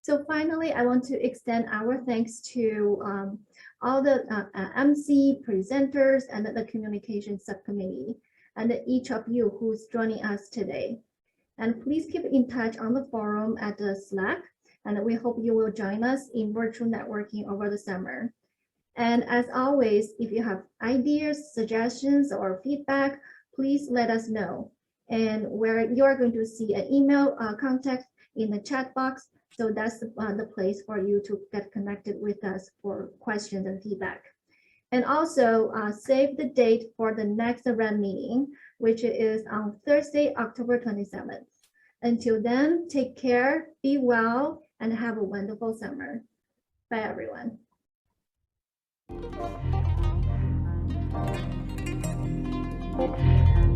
Speaker 1: So finally, I want to extend our thanks to all the MC presenters and the communication subcommittee, and each of you who's joining us today. And please keep in touch on the forum at the Slack, and we hope you will join us in virtual networking over the summer. And as always, if you have ideas, suggestions, or feedback, please let us know. And where you're going to see an email contact in the chat box, so that's the place for you to get connected with us for questions and feedback. And also save the date for the next RAN meeting, which is on Thursday, October 27th. Until then, take care, be well, and have a wonderful summer. Bye, everyone.
Speaker 11: Thank you.